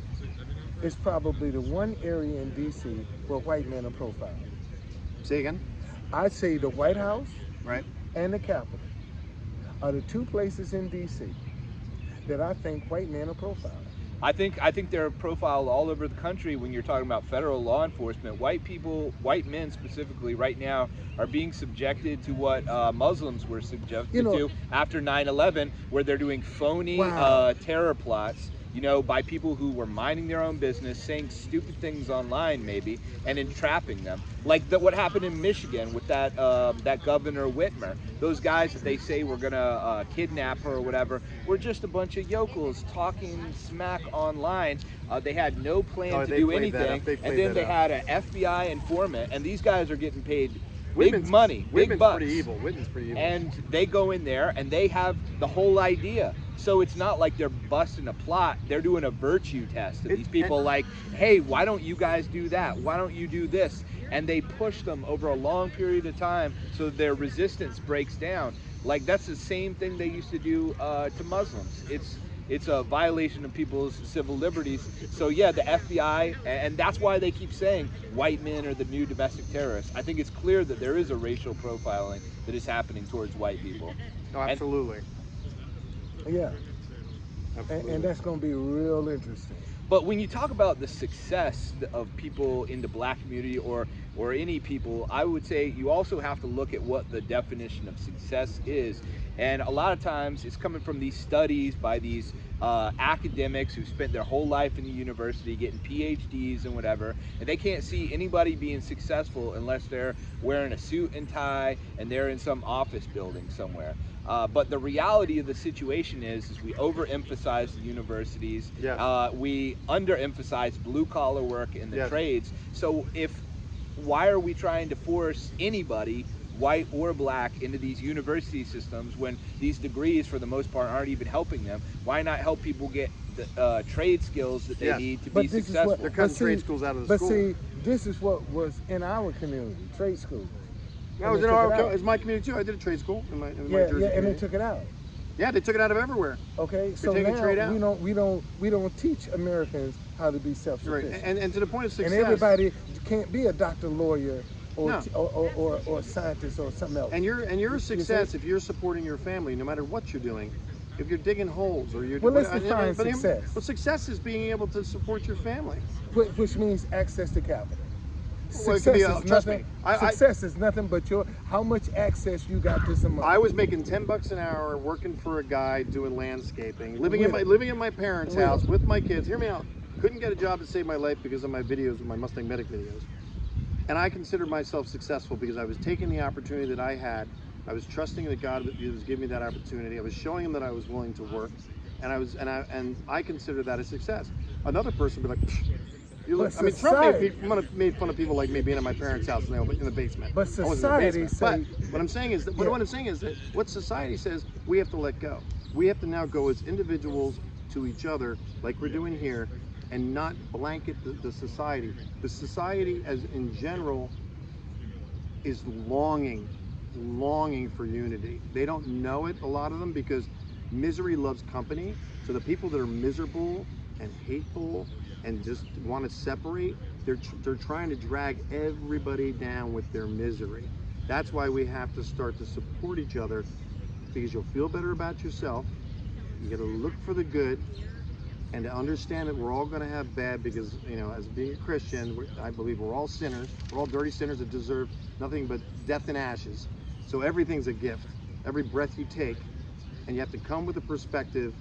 It's probably the one area in D.C. where white men are profiled. Say again? I'd say the White House and the Capitol are the 2 places in D.C. that I think white men are profiled. I think they're profiled all over the country when you're talking about federal law enforcement. White people, white men specifically, right now are being subjected to what Muslims were subjected to after 9/11, where they're doing phony terror plots. By people who were minding their own business, saying stupid things online maybe, and entrapping them. Like what happened in Michigan with that Governor Whitmer. Those guys that they say were gonna kidnap her or whatever were just a bunch of yokels talking smack online. They had no plan to do anything, and then they had an FBI informant, and these guys are getting paid big money, big bucks. Whitman's pretty evil. And they go in there and they have the whole idea. So it's not like they're busting a plot. They're doing a virtue test to these people like, hey, why don't you guys do that? Why don't you do this? And they push them over a long period of time so their resistance breaks down. Like that's the same thing they used to do to Muslims. It's a violation of people's civil liberties. So yeah, the FBI, and that's why they keep saying white men are the new domestic terrorists. I think it's clear that there is a racial profiling that is happening towards white people. No, absolutely. And that's going to be real interesting. But when you talk about the success of people in the black community or any people, I would say you also have to look at what the definition of success is. And a lot of times it's coming from these studies by these academics who spent their whole life in the university getting PhDs and whatever, and they can't see anybody being successful unless they're wearing a suit and tie and they're in some office building somewhere. But the reality of the situation is we overemphasize the universities. We underemphasize blue-collar work in the trades. So why are we trying to force anybody, white or black, into these university systems when these degrees, for the most part, aren't even helping them? Why not help people get the trade skills that they need to be successful? They're cutting trade schools out of the school. But see, this is what was in our community, trade schools. I was in it's my community too. I did a trade school in my Jersey yeah, and community. they took it out. Yeah, they took it out of everywhere. Okay, so taking trade now out. we don't teach Americans how to be self-sufficient. Right. And to the point of success. And everybody can't be a doctor, lawyer, or No. or scientist or something else. And you're a success if you're supporting your family, no matter what you're doing. If you're digging holes or you're well, let's define success. Well, success is being able to support your family, which means access to capital. Well, Success is trust nothing. me, Success is nothing but how much access you got to some money. I was making $10 an hour working for a guy doing landscaping, living in my parents' house with my kids. Hear me out. Couldn't get a job to save my life because of my videos, my Mustang Medic videos. And I considered myself successful because I was taking the opportunity that I had. I was trusting that God was giving me that opportunity. I was showing him that I was willing to work, and I consider that a success. Another person would be like, you look, I mean, Trump made fun of people like me being at my parents' house in the basement. But society says. But what I'm saying is that what I'm saying is that what society says we have to let go. We have to now go as individuals to each other, like we're doing here, and not blanket the society. The society, as in general, is longing for unity. They don't know it, a lot of them, because misery loves company. So the people that are miserable and hateful and just want to separate, they're trying to drag everybody down with their misery. That's why we have to start to support each other, because you'll feel better about yourself. You got to look for the good, and to understand that we're all going to have bad, because, you know, as being a Christian, I believe we're all sinners. We're all dirty sinners that deserve nothing but death and ashes. So everything's a gift. Every breath you take, and you have to come with a perspective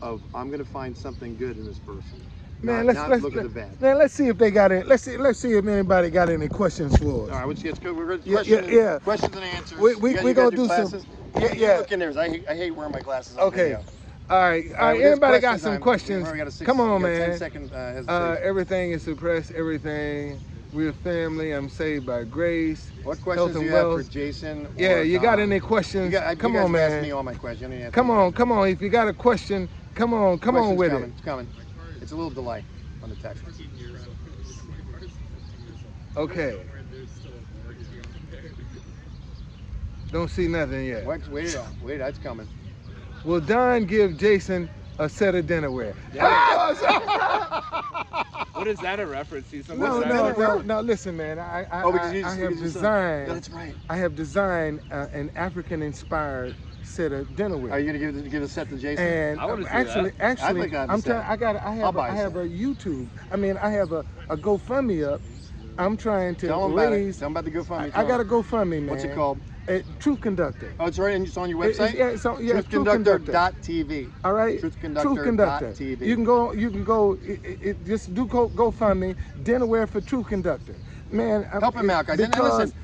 of, I'm going to find something good in this person. Man, let's look at the bad. Man, let's see if they got it. Let's see if anybody got any questions for us. All right, let's go. We're going to questions and answers. We're gonna do glasses? some. Yeah. Look in there. I hate wearing my glasses. Okay. All right. Anybody got some questions? Come on, man. 10-second hesitation. Everything is suppressed. Everything. We're family. I'm saved by grace. What questions do you have for Jason? Yeah, you got any questions? Come on, man. Ask me all my questions. Come on. If you got a question, come on with it. It's coming. It's a little delay on the text. Okay. Don't see nothing yet. Wait, that's coming. Will Don give Jason a set of dinnerware? What is that a reference to? No. Listen, man. I have designed. No, that's right. I have designed an African-inspired set of dinnerware. Are you gonna give a set to Jason? And actually, I have a YouTube. I mean, I have a GoFundMe up. I'm trying to raise. Tell them about the GoFundMe. I got a GoFundMe, man. What's it called? Truth Conductor. Oh, it's right. And it's on your website. Truthconductor.tv. All right. Truthconductor.tv. You can go. Just do GoFundMe. Dinnerware for Truth Conductor. Man, help him out, guys.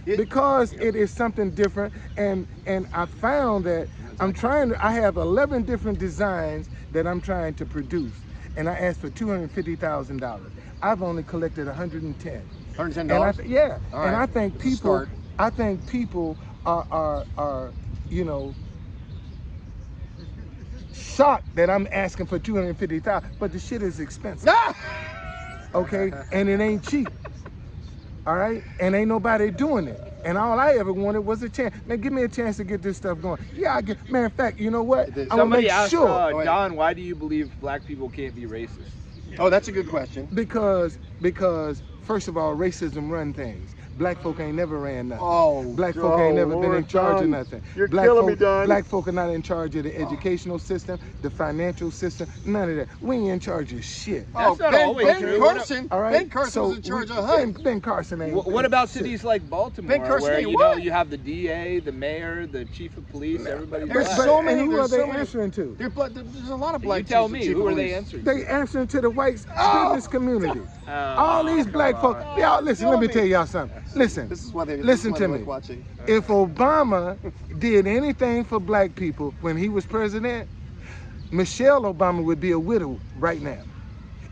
Because it is something different, and I found that I have 11 different designs that I'm trying to produce, and I asked for $250,000. I've only collected $110. $110. Yeah. All right. And I think people are shocked that I'm asking for $250,000, but the shit is expensive. Okay, and it ain't cheap. All right, and ain't nobody doing it. And all I ever wanted was a chance. Man, give me a chance to get this stuff going. Yeah, man, in fact, you know what? Somebody asked Don, why do you believe black people can't be racist? Oh, that's a good question. Because first of all, racism run things. Black folk ain't never ran nothing. Oh, black folk ain't never been in charge of nothing. You're killing me, Don. Black folk are not in charge of the educational system, the financial system, none of that. We ain't in charge of shit. That's not always true. Carson, all right? Ben Carson was in charge of HUD. Ben Carson ain't. What about cities like Baltimore, where you have the DA, the mayor, the chief of police, everybody? There's so many. Who are they answering to? There's a lot of black. You tell me, who are they answering to? They answering to the white business community. All these black folk. Y'all, listen. Let me tell y'all something. Listen. This is why Listen to me. If Obama did anything for black people when he was president, Michelle Obama would be a widow right now.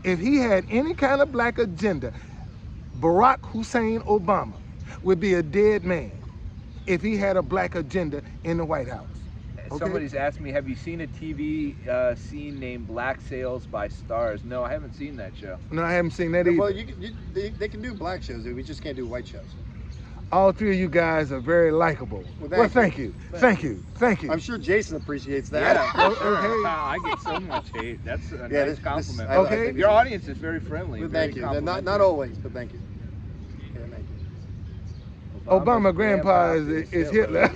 If he had any kind of black agenda, Barack Hussein Obama would be a dead man if he had a black agenda in the White House. Okay? Somebody's asked me, have you seen a TV scene named Black Sails by Stars? No, I haven't seen that show. No, I haven't seen that either. Well, they can do black shows, we just can't do white shows. All three of you guys are very likable. Well, thank you. Thank you. Thank you. I'm sure Jason appreciates that. Yeah, for sure. Okay. I get so much hate. That's a Yeah, nice compliment. I Okay. think Your audience is very friendly. well, very thank you. complimentary. Not always, but thank you. Yeah, thank you. Obama grandpa is Hitler.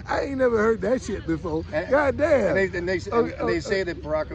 I ain't never heard that shit before. God damn. And they say that Barack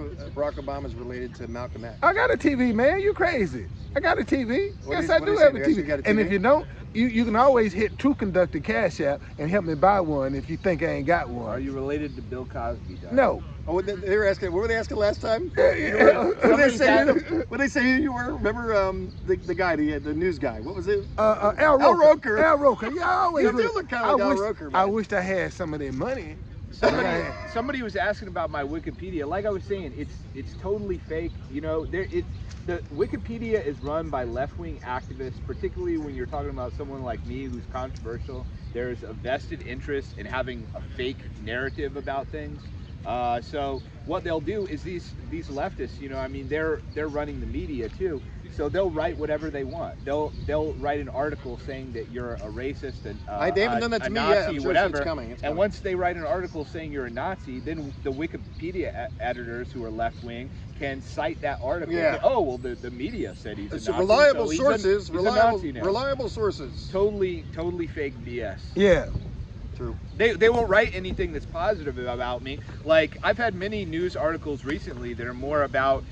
Obama is related to Malcolm X. I got a TV, man. You crazy. I got a TV. What Yes, do I you do say? have a You actually TV. got a And TV? if you don't, you can always hit True Conductor Cash App and help me buy one if you think I ain't got one. Are you related to Bill Cosby? Doc? No. Oh, they were asking. What were they asking last time? Yeah. What did they say who you were? Remember the guy, the news guy. What was it? Al Roker. Al Roker. Yeah, I always You do look kind of like Al Roker, man. I wished I had some of their money. Somebody was asking about my Wikipedia. Like I was saying, it's totally fake. You know, the Wikipedia is run by left-wing activists, particularly when you're talking about someone like me who's controversial. There's a vested interest in having a fake narrative about things. So what they'll do is these leftists, you know, I mean, they're running the media too. So they'll write whatever they want. They'll write an article saying that you're a racist and they haven't done that to me Nazi, yet. I'm sure whatever. it's coming. And once they write an article saying you're a Nazi, then the Wikipedia editors who are left wing can cite that article. Yeah. Say, oh well, the media said he's a Nazi. Reliable so sources. He's a Nazi now. Reliable sources. Totally fake BS. Yeah. True. They won't write anything that's positive about me. Like, I've had many news articles recently that are more about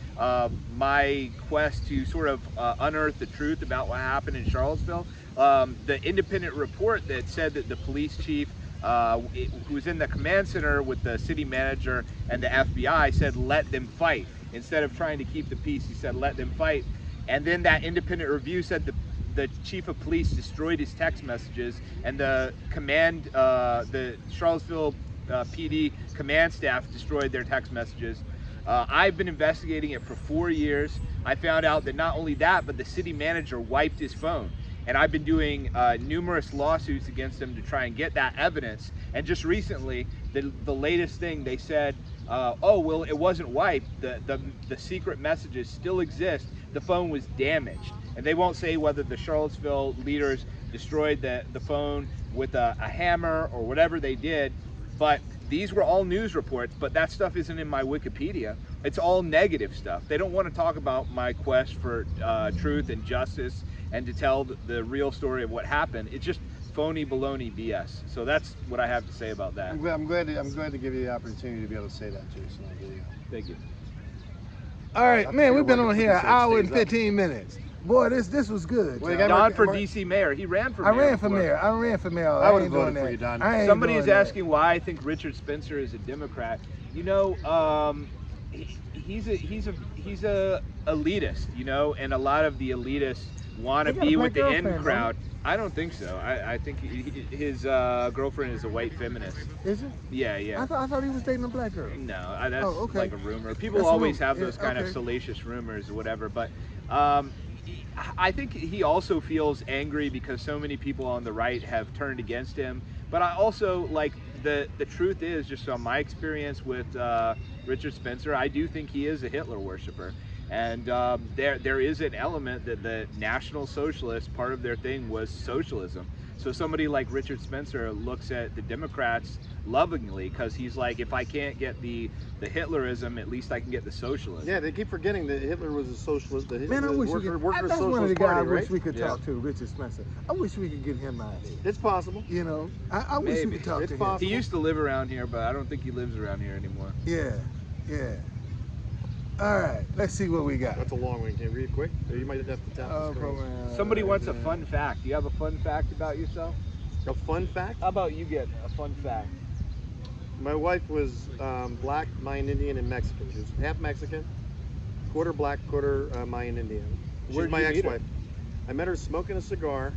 my quest to sort of unearth the truth about what happened in Charlottesville. The independent report that said that the police chief who was in the command center with the city manager and the FBI said, let them fight. Instead of trying to keep the peace, he said, let them fight. And then that independent review said the chief of police destroyed his text messages, and the Charlottesville PD command staff destroyed their text messages. I've been investigating it for 4 years. I found out that not only that, but the city manager wiped his phone. And I've been doing numerous lawsuits against him to try and get that evidence. And just recently, the latest thing, they said, oh, well, it wasn't wiped. The secret messages still exist. The phone was damaged. And they won't say whether the Charlottesville leaders destroyed the phone with a hammer or whatever they did. But these were all news reports, but that stuff isn't in my Wikipedia. It's all negative stuff. They don't want to talk about my quest for truth and justice and to tell the real story of what happened. It's just phony baloney BS. So that's what I have to say about that. I'm glad to give you the opportunity to be able to say that, Jason. I really am. Thank you. All right, man, we've been on here an hour and stays up. 15 minutes. Boy, this was good. Well, you John. got Don for DC mayor. He ran for I mayor. ran for before. mayor. I ran for mayor. I would ain't have voted doing for you, that. Don. I ain't Somebody doing is that. asking why I think Richard Spencer is a Democrat. You know, he's a elitist, you know, and a lot of the elitists want to He got a be black with the in girlfriend, crowd. I don't think so. I think his girlfriend is a white feminist. Is it? Yeah. I thought he was dating a black girl. No, that's Oh, okay. like a rumor. People That's a always rumor. have those Yeah, kind of okay. salacious rumors or whatever, but I think he also feels angry because so many people on the right have turned against him. But I also, like, the truth is, just on my experience with Richard Spencer, I do think he is a Hitler worshiper. And there is an element that the National Socialists, part of their thing was socialism. So somebody like Richard Spencer looks at the Democrats lovingly because he's like, if I can't get the Hitlerism, at least I can get the socialism. Yeah, they keep forgetting that Hitler was a socialist. Man, I wish we could. Worker That's one of the Socialist guys I Party, wish right? we could Yeah. talk to, Richard Spencer. I wish we could get him out here. It's possible. You know, I wish we Maybe. could talk It's to him. possible. He used to live around here, but I don't think he lives around here anymore. Yeah. All right, let's see what we got. That's a long one. Can you read it quick? Or you might have to tap the screen. Somebody wants a fun fact. Do you have a fun fact about yourself? A fun fact? How about you get a fun fact? My wife was black, Mayan Indian, and Mexican. She was half Mexican, quarter black, quarter Mayan Indian. She's Where'd my you meet her? ex-wife. I met her smoking a cigar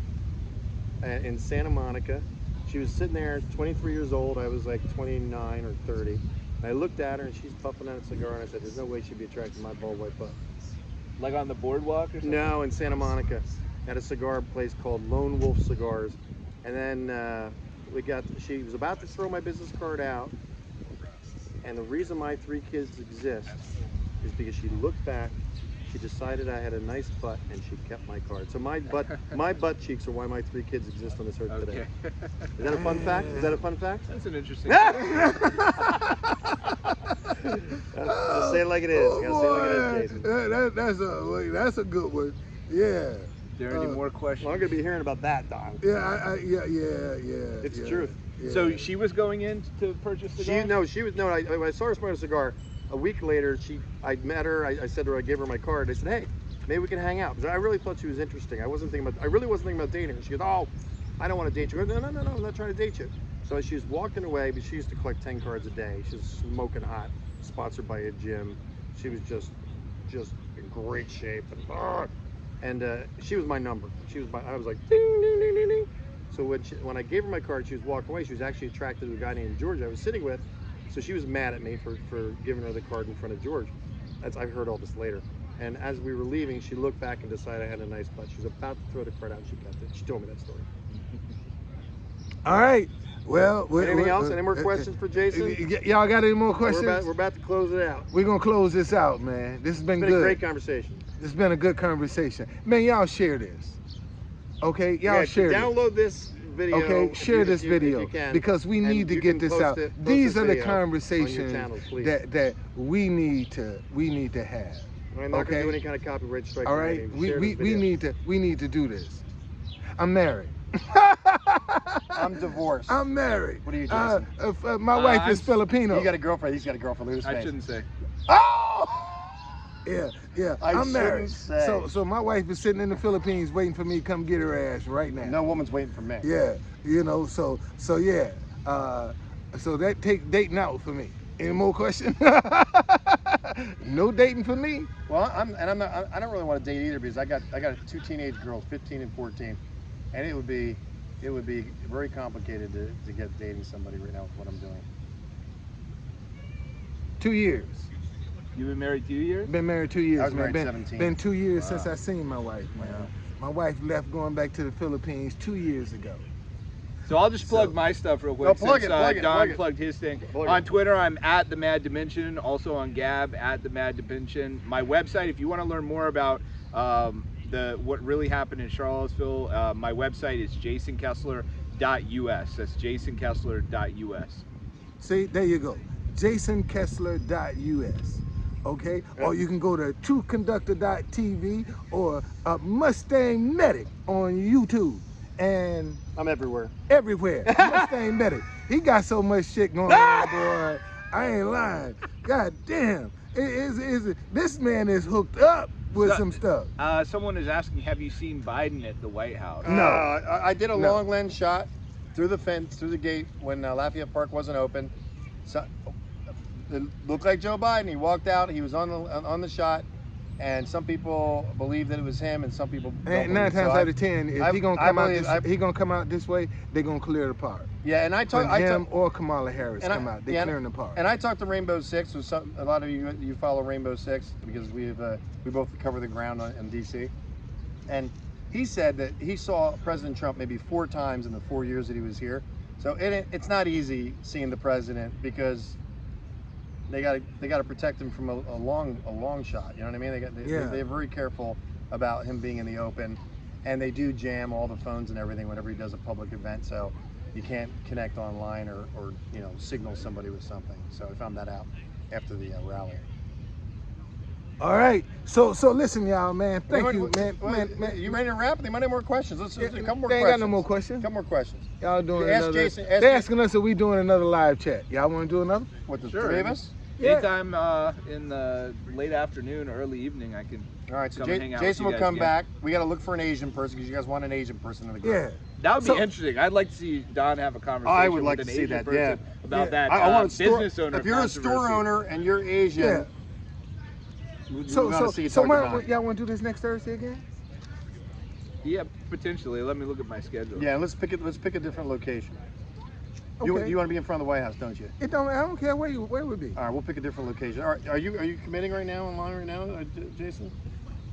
in Santa Monica. She was sitting there, 23 years old. I was like 29 or 30. And I looked at her and she's puffing on a cigar, and I said, "There's no way she'd be attracted to my bald white butt." Like on the boardwalk or something? No, in Santa Monica, at a cigar place called Lone Wolf Cigars. And then she was about to throw my business card out. And the reason my 3 kids exist is because she looked back, She decided I had a nice butt, and she kept my card. So my butt cheeks are why my 3 kids exist on this earth today. Is that a fun fact? Is that a fun fact? That's an interesting. Gotta say it like it is. Gotta say it like it is, Jason. That's a good one. Yeah. Are there any more questions? Well, I'm gonna be hearing about that, Don. Yeah, yeah. It's the truth. Yeah. So she was going in to purchase the cigar? When I saw her smoking a cigar, a week later, I met her. I said to her, I gave her my card. I said, hey, maybe we can hang out. Because I really thought she was interesting. I really wasn't thinking about dating her. She goes, oh, I don't want to date you. I go, no, I'm not trying to date you. So she was walking away, but she used to collect 10 cards a day. She was smoking hot, sponsored by a gym. She was just in great shape. And she was my number. I was like, ding, ding, ding, ding, ding. So when I gave her my card, she was walking away. She was actually attracted to a guy named George I was sitting with. So she was mad at me for giving her the card in front of George. I've heard all this later. And as we were leaving, she looked back and decided I had a nice butt. She was about to throw the card out and she kept it. She told me that story. All right. Well, anything else? Any more questions for Jason? Y'all got any more questions? We're about to close it out. We're going to close this out, man. This has been good. It's been a great conversation. It's been a good conversation. Man, y'all share this. Okay? Y'all share download this video. Okay, share this video because we need to get this out. These are the conversations that we need to have. I'm not gonna do any kind of copyright strike. All right, we need to do this. I'm married. I'm divorced. I'm married. What are you, Jason? My wife is Filipino. You got a girlfriend. He's got a girlfriend. Look at his face. I shouldn't say. Oh! Yeah. I'm married. Say. So my wife is sitting in the Philippines waiting for me to come get her ass right now. No woman's waiting for me. Yeah, so yeah. So that take dating out for me. Any more questions? No dating for me. Well, I don't really want to date either because I got 2 teenage girls, 15 and 14, and it would be very complicated to get dating somebody right now with what I'm doing. 2 years. You've been married 2 years? Been married 2 years. I was married man. 17. Been 2 years since I seen my wife, man. Yeah. My wife left going back to the Philippines 2 years ago. So I'll just plug my stuff real quick. Plug since it, Don plugged his thing. On Twitter, I'm at The Mad Dimension. Also on Gab, at The Mad Dimension. My website, if you want to learn more about what really happened in Charlottesville, my website is jasonkessler.us. That's jasonkessler.us. See, there you go. jasonkessler.us. Okay, or you can go to truthconductor.tv or Mustang Medic on YouTube, and I'm everywhere. Mustang Medic. He got so much shit going on, boy. I ain't lying. God damn, this man is hooked up with some stuff. Someone is asking, have you seen Biden at the White House? No, I did a long lens shot through the fence, through the gate when Lafayette Park wasn't open. So, it looked like Joe Biden. He walked out. He was on the shot, and some people believe that it was him, and some people don't. And 9 times out of 10, if he gonna come out this way, they're gonna clear the park. Yeah, and I talked him or Kamala Harris come out. They're clearing the park. And I talked to Rainbow Six. A lot of you follow Rainbow Six because we both cover the ground in DC, and he said that he saw President Trump maybe 4 times in the 4 years that he was here. So it's not easy seeing the president because they got to protect him from a long shot. You know what I mean? They're very careful about him being in the open, and they do jam all the phones and everything whenever he does a public event. So you can't connect online or signal somebody with something. So I found that out after the rally. All right. So listen, y'all, man. Thank you, man. You ready to wrap? They might have more questions. Let's a couple more questions. They ain't got no more questions. Couple more questions. Y'all doing Ask another? Jason. They're asking us if we doing another live chat. Y'all want to do another? What, the Sure. 3 of us? Yeah. Anytime in the late afternoon or early evening, I can. All right, so come hang out Jason with will you guys come again. back. We got to look for an Asian person because you guys want an Asian person in the group. Yeah. That would be interesting. I'd like to see Don have a conversation. I would like with to an see Asian that. person Yeah. About that I want a business owner. If you're a store controversy. owner and you're Asian, Yeah. So y'all y'all want to do this next Thursday again? Yeah, potentially. Let me look at my schedule. Yeah, let's pick a different location. Okay. You want to be in front of the White House, don't you? I don't care where it would be. All right, we'll pick a different location. All right, are you committing right now online right now, Jason?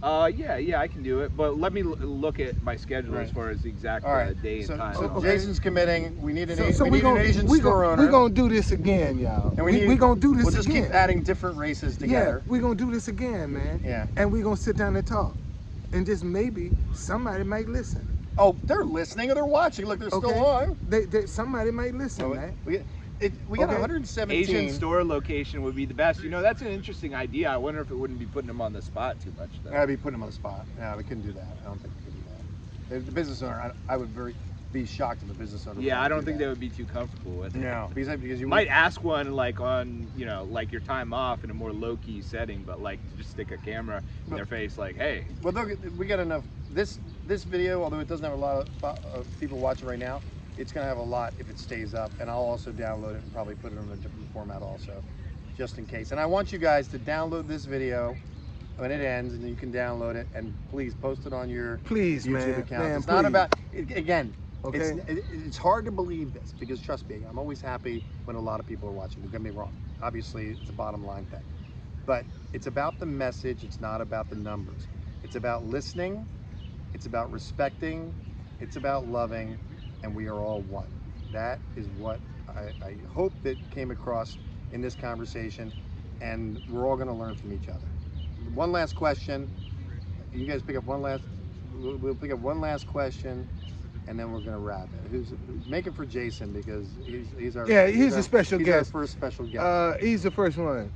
Yeah, I can do it, but let me look at my schedule as far as the exact All right. day and time. So Jason's committing. We need an, So we need an Asian store owner. We're gonna do this again, y'all. And We're gonna do this we'll just again. keep adding different races together. Yeah, we're gonna do this again, man. Yeah. And we're gonna sit down and talk. And just maybe somebody might listen. Oh, they're listening or they're watching. Look, they're still on. Somebody might listen, man. We got 117. Asian store location would be the best. You know, that's an interesting idea. I wonder if it wouldn't be putting them on the spot too much, though. I'd be putting them on the spot. Yeah, we couldn't do that. I don't think we could do that. The business owner, I would be shocked if the business owner. Yeah, I don't think they would be too comfortable with it. No, because you might ask one like on, you know, like your time off in a more low-key setting, but like to just stick a camera in their face, like, hey. Well, look, we got enough. This video, although it doesn't have a lot of people watching right now, it's gonna have a lot if it stays up, and I'll also download it and probably put it in a different format also, just in case. And I want you guys to download this video when it ends, and you can download it, and please post it on your YouTube account. Man, it's not about, again, okay. it's hard to believe this, because trust me, I'm always happy when a lot of people are watching. Don't get me wrong. Obviously, it's a bottom line thing. But it's about the message, it's not about the numbers. It's about listening, it's about respecting, it's about loving, and we are all one. That is what I hope that came across in this conversation, and we're all gonna learn from each other. One last question. You guys pick up one last, we'll pick up one last question, and then we're gonna wrap it. Make it for Jason, because he's our, he's a special guest. He's our first special guest. He's the first one.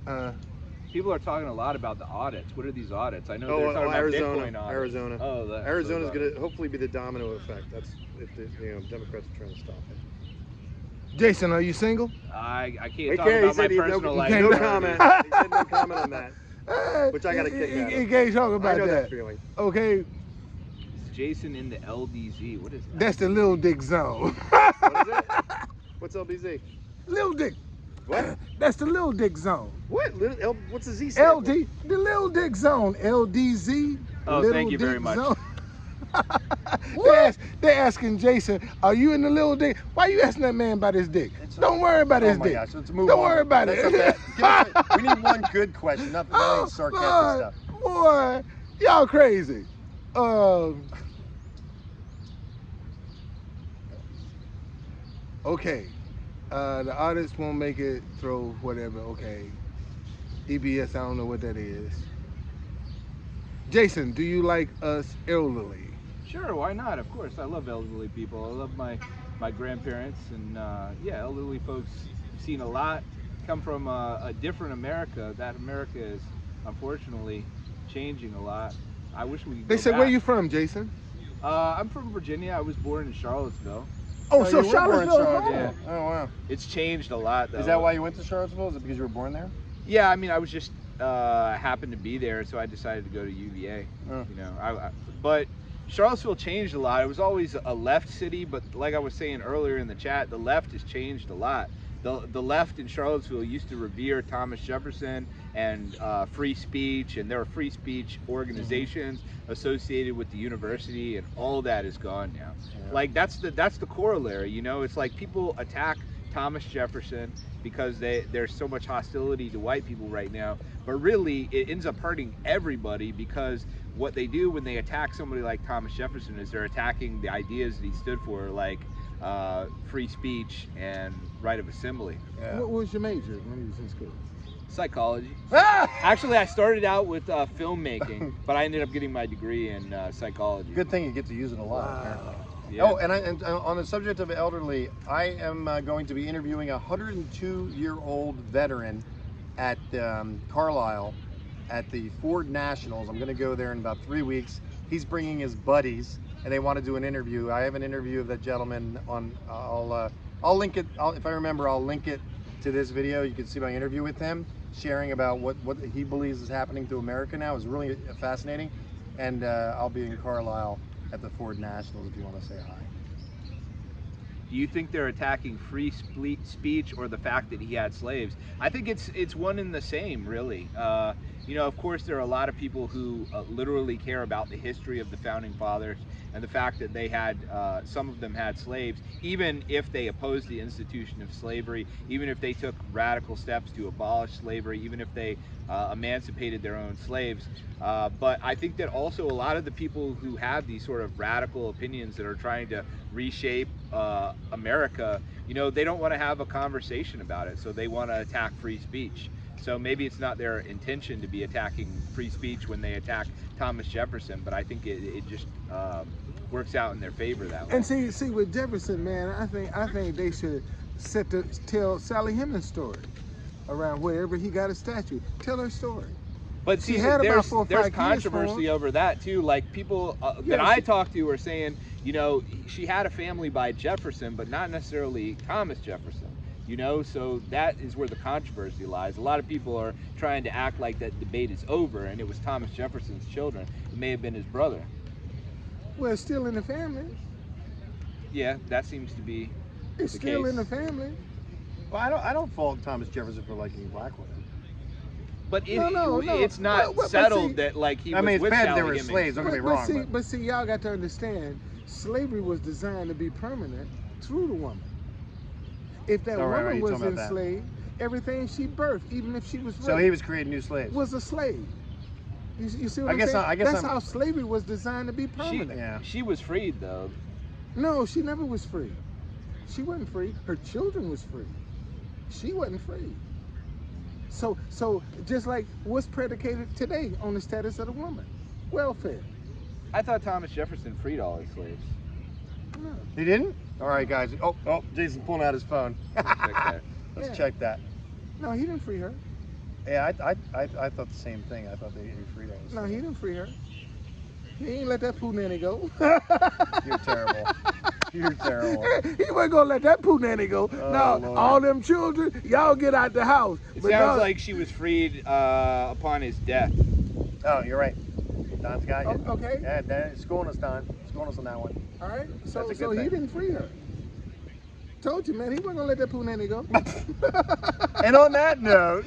People are talking a lot about the audits. What are these audits? I know they're talking about Arizona. Bitcoin audits. Arizona. Oh, Arizona's going to hopefully be the domino effect. That's if the Democrats are trying to stop it. Jason, are you single? I can't talk about my personal life. No comment. He said no comment on that, which I got to kick out. He can't talk about I know that. feeling. Okay. It's Jason in the LDZ. What is that? That's the Little Dick Zone. What is it? What's LBZ? Little Dick. What? That's the Little Dick Zone. What? What's the Z stand LD, the Little Dick Zone. LDZ. Oh, Little thank you very Dick much. Zone. They're asking Jason, are you in the Little Dick? Why are you asking that man about his dick? Don't worry about his dick. Gosh, let's move Don't on. worry about it. We need one good question, nothing sarcastic stuff. Boy, y'all crazy. Okay. The artist won't make it through whatever. Okay. EBS, I don't know what that is. Jason, do you like us elderly? Sure, why not? Of course, I love elderly people. I love my grandparents, and yeah, elderly folks have seen a lot, come from a different America. That America is unfortunately changing a lot. I wish we could go They said, back. where you from, Jason? I'm from Virginia. I was born in Charlottesville. Oh, so you were born in Charlottesville. Yeah. Oh, wow. It's changed a lot, though. Is that why you went to Charlottesville? Is it because you were born there? Yeah, I mean, I was just happened to be there, so I decided to go to UVA. Oh. You know, but Charlottesville changed a lot. It was always a left city, but like I was saying earlier in the chat, the left has changed a lot. The left in Charlottesville used to revere Thomas Jefferson and free speech, and there are free speech organizations associated with the university, and all that is gone now. Yeah. Like that's the corollary, you know. It's like people attack Thomas Jefferson because there's so much hostility to white people right now, but really it ends up hurting everybody, because what they do when they attack somebody like Thomas Jefferson is they're attacking the ideas that he stood for, like free speech and right of assembly. Yeah. What was your major when you was in school? Psychology. Actually, I started out with filmmaking, but I ended up getting my degree in psychology. Good thing you get to use it a lot. Wow. Yeah. Oh, and on the subject of elderly, I am going to be interviewing a 102-year-old veteran at Carlisle at the Ford Nationals. I'm going to go there in about 3 weeks. He's bringing his buddies, and they want to do an interview. I have an interview of that gentleman on. I'll link it. If I remember, I'll link it to this video. You can see my interview with him, sharing about what he believes is happening to America now. It's really fascinating, and I'll be in Carlisle at the Ford Nationals if you want to say hi. Do you think they're attacking free speech or the fact that he had slaves? I think it's one and the same, really. You know, of course, there are a lot of people who literally care about the history of the founding fathers and the fact that they had, some of them had slaves, even if they opposed the institution of slavery, even if they took radical steps to abolish slavery, even if they emancipated their own slaves. But I think that also a lot of the people who have these sort of radical opinions that are trying to reshape America, you know, they don't want to have a conversation about it, so they want to attack free speech. So maybe it's not their intention to be attacking free speech when they attack Thomas Jefferson, but I think it just works out in their favor that way. And see with Jefferson, man, I think they should tell Sally Hemings' story around wherever he got a statue. Tell her story. But see, there's controversy over that too. Like people that I talked to are saying, you know, she had a family by Jefferson, but not necessarily Thomas Jefferson. You know, so that is where the controversy lies. A lot of people are trying to act like that debate is over, and it was Thomas Jefferson's children. It may have been his brother. Well, it's still in the family. Yeah, that seems to be. It's still in the family. Well, I don't fault Thomas Jefferson for liking black women. But No. it's not settled that like he was with bad Sally there were Hemings. slaves. Don't get me wrong. But see, y'all got to understand, slavery was designed to be permanent through the woman. If that woman was enslaved, everything she birthed, even if she was raped, so he was creating new slaves. Was a slave. You see what I'm saying? I guess that's how slavery was designed to be permanent. She was freed though. No, she never was free. She wasn't free. Her children was free. She wasn't free. So just like what's predicated today on the status of the woman? Welfare. I thought Thomas Jefferson freed all his slaves. No. He didn't? All right, guys. Oh, Jason's pulling out his phone. Let's check that. No, he didn't free her. Yeah, I thought the same thing. I thought he freed all his slaves. No, he didn't free her. He ain't let that poo nanny go. You're terrible. You're terrible. He wasn't gonna let that poo nanny go. Oh, no, Lord. all them children, y'all get out the house. It sounds like she was freed upon his death. Oh, you're right. Don's got you. Okay. Yeah, schooling us, Don. Schooling us on that one. All right. So That's a good he thing. didn't free her. Told you, man, he wasn't gonna let that poo nanny go. And on that note,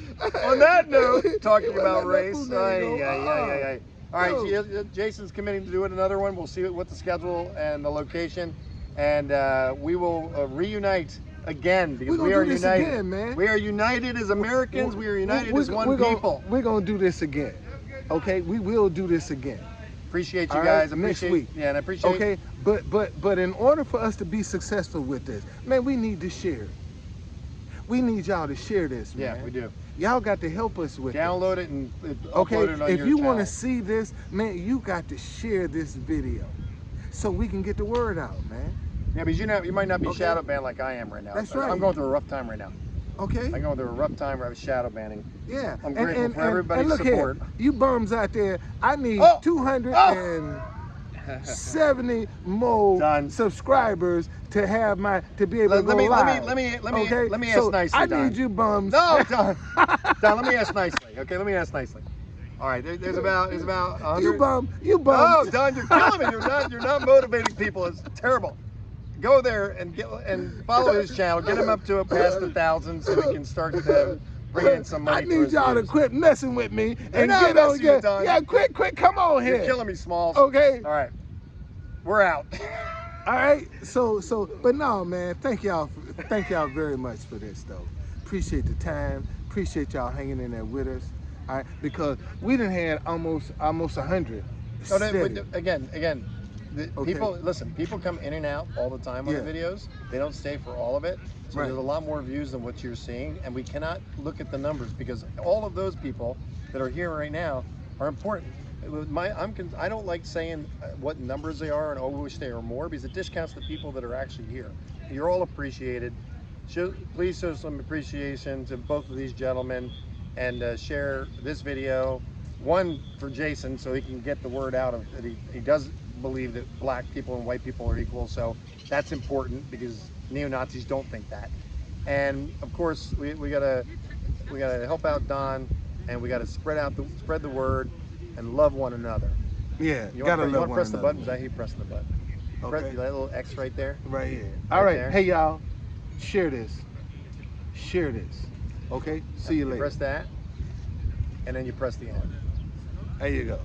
talking about let that race. poo nanny go. All right, Jason's committing to do it another one. We'll see what the schedule and the location, and we will reunite again because we are united. Again, man. We are united as Americans. We are united as one people. We're gonna do this again. Okay, we will do this again. Appreciate you guys. Right, next week. Yeah, and I appreciate. Okay, but in order for us to be successful with this, man, we need to share. We need y'all to share this, man. Yeah, we do. Y'all got to help us with Download it and okay, upload it on if your you want to channel. see this, man, you got to share this video so we can get the word out, man. Yeah, because you might not be shadow banned like I am right now. That's right. I'm going through a rough time right now. Okay? I'm going through a rough time where I was shadow banning. Yeah. I'm grateful for everybody's and look support. Here, you bums out there, I need 270 more subscribers to have to be able to go live. Let me ask nicely, I Don. need you bums. No, Don. Don, let me ask nicely. Okay, let me ask nicely. All right, there's about 100. You bum. Oh, Don, you're killing me. You're not motivating people. It's terrible. Go there and follow his channel. Get him up to past 1,000 so we can start to bring in some money. I need y'all to quit messing with me and not get on. messing with Don. Yeah, quick, come on here. You're killing me, Smalls. Okay. All right, we're out. All right. So, but no, man. Thank y'all very much for this, though. Appreciate the time. Appreciate y'all hanging in there with us. All right, because we done had almost 100. So again. Okay. People come in and out all the time on the videos. They don't stay for all of it. So there's a lot more views than what you're seeing, and we cannot look at the numbers because all of those people that are here right now are important. I don't like saying what numbers they are and I wish they are more because it discounts the people that are actually here. You're all appreciated. Please show some appreciation to both of these gentlemen and share this video. One for Jason so he can get the word out of that he does believe that black people and white people are equal, so that's important because neo-Nazis don't think that. And of course we gotta help out Don, and we gotta spread the word and love one another. Yeah, you want to press the button? I hate pressing the button. Okay. Press that little X right there. Right here. All right. Hey y'all, share this. Okay. See you later. Press that, and then you press the end. There you go.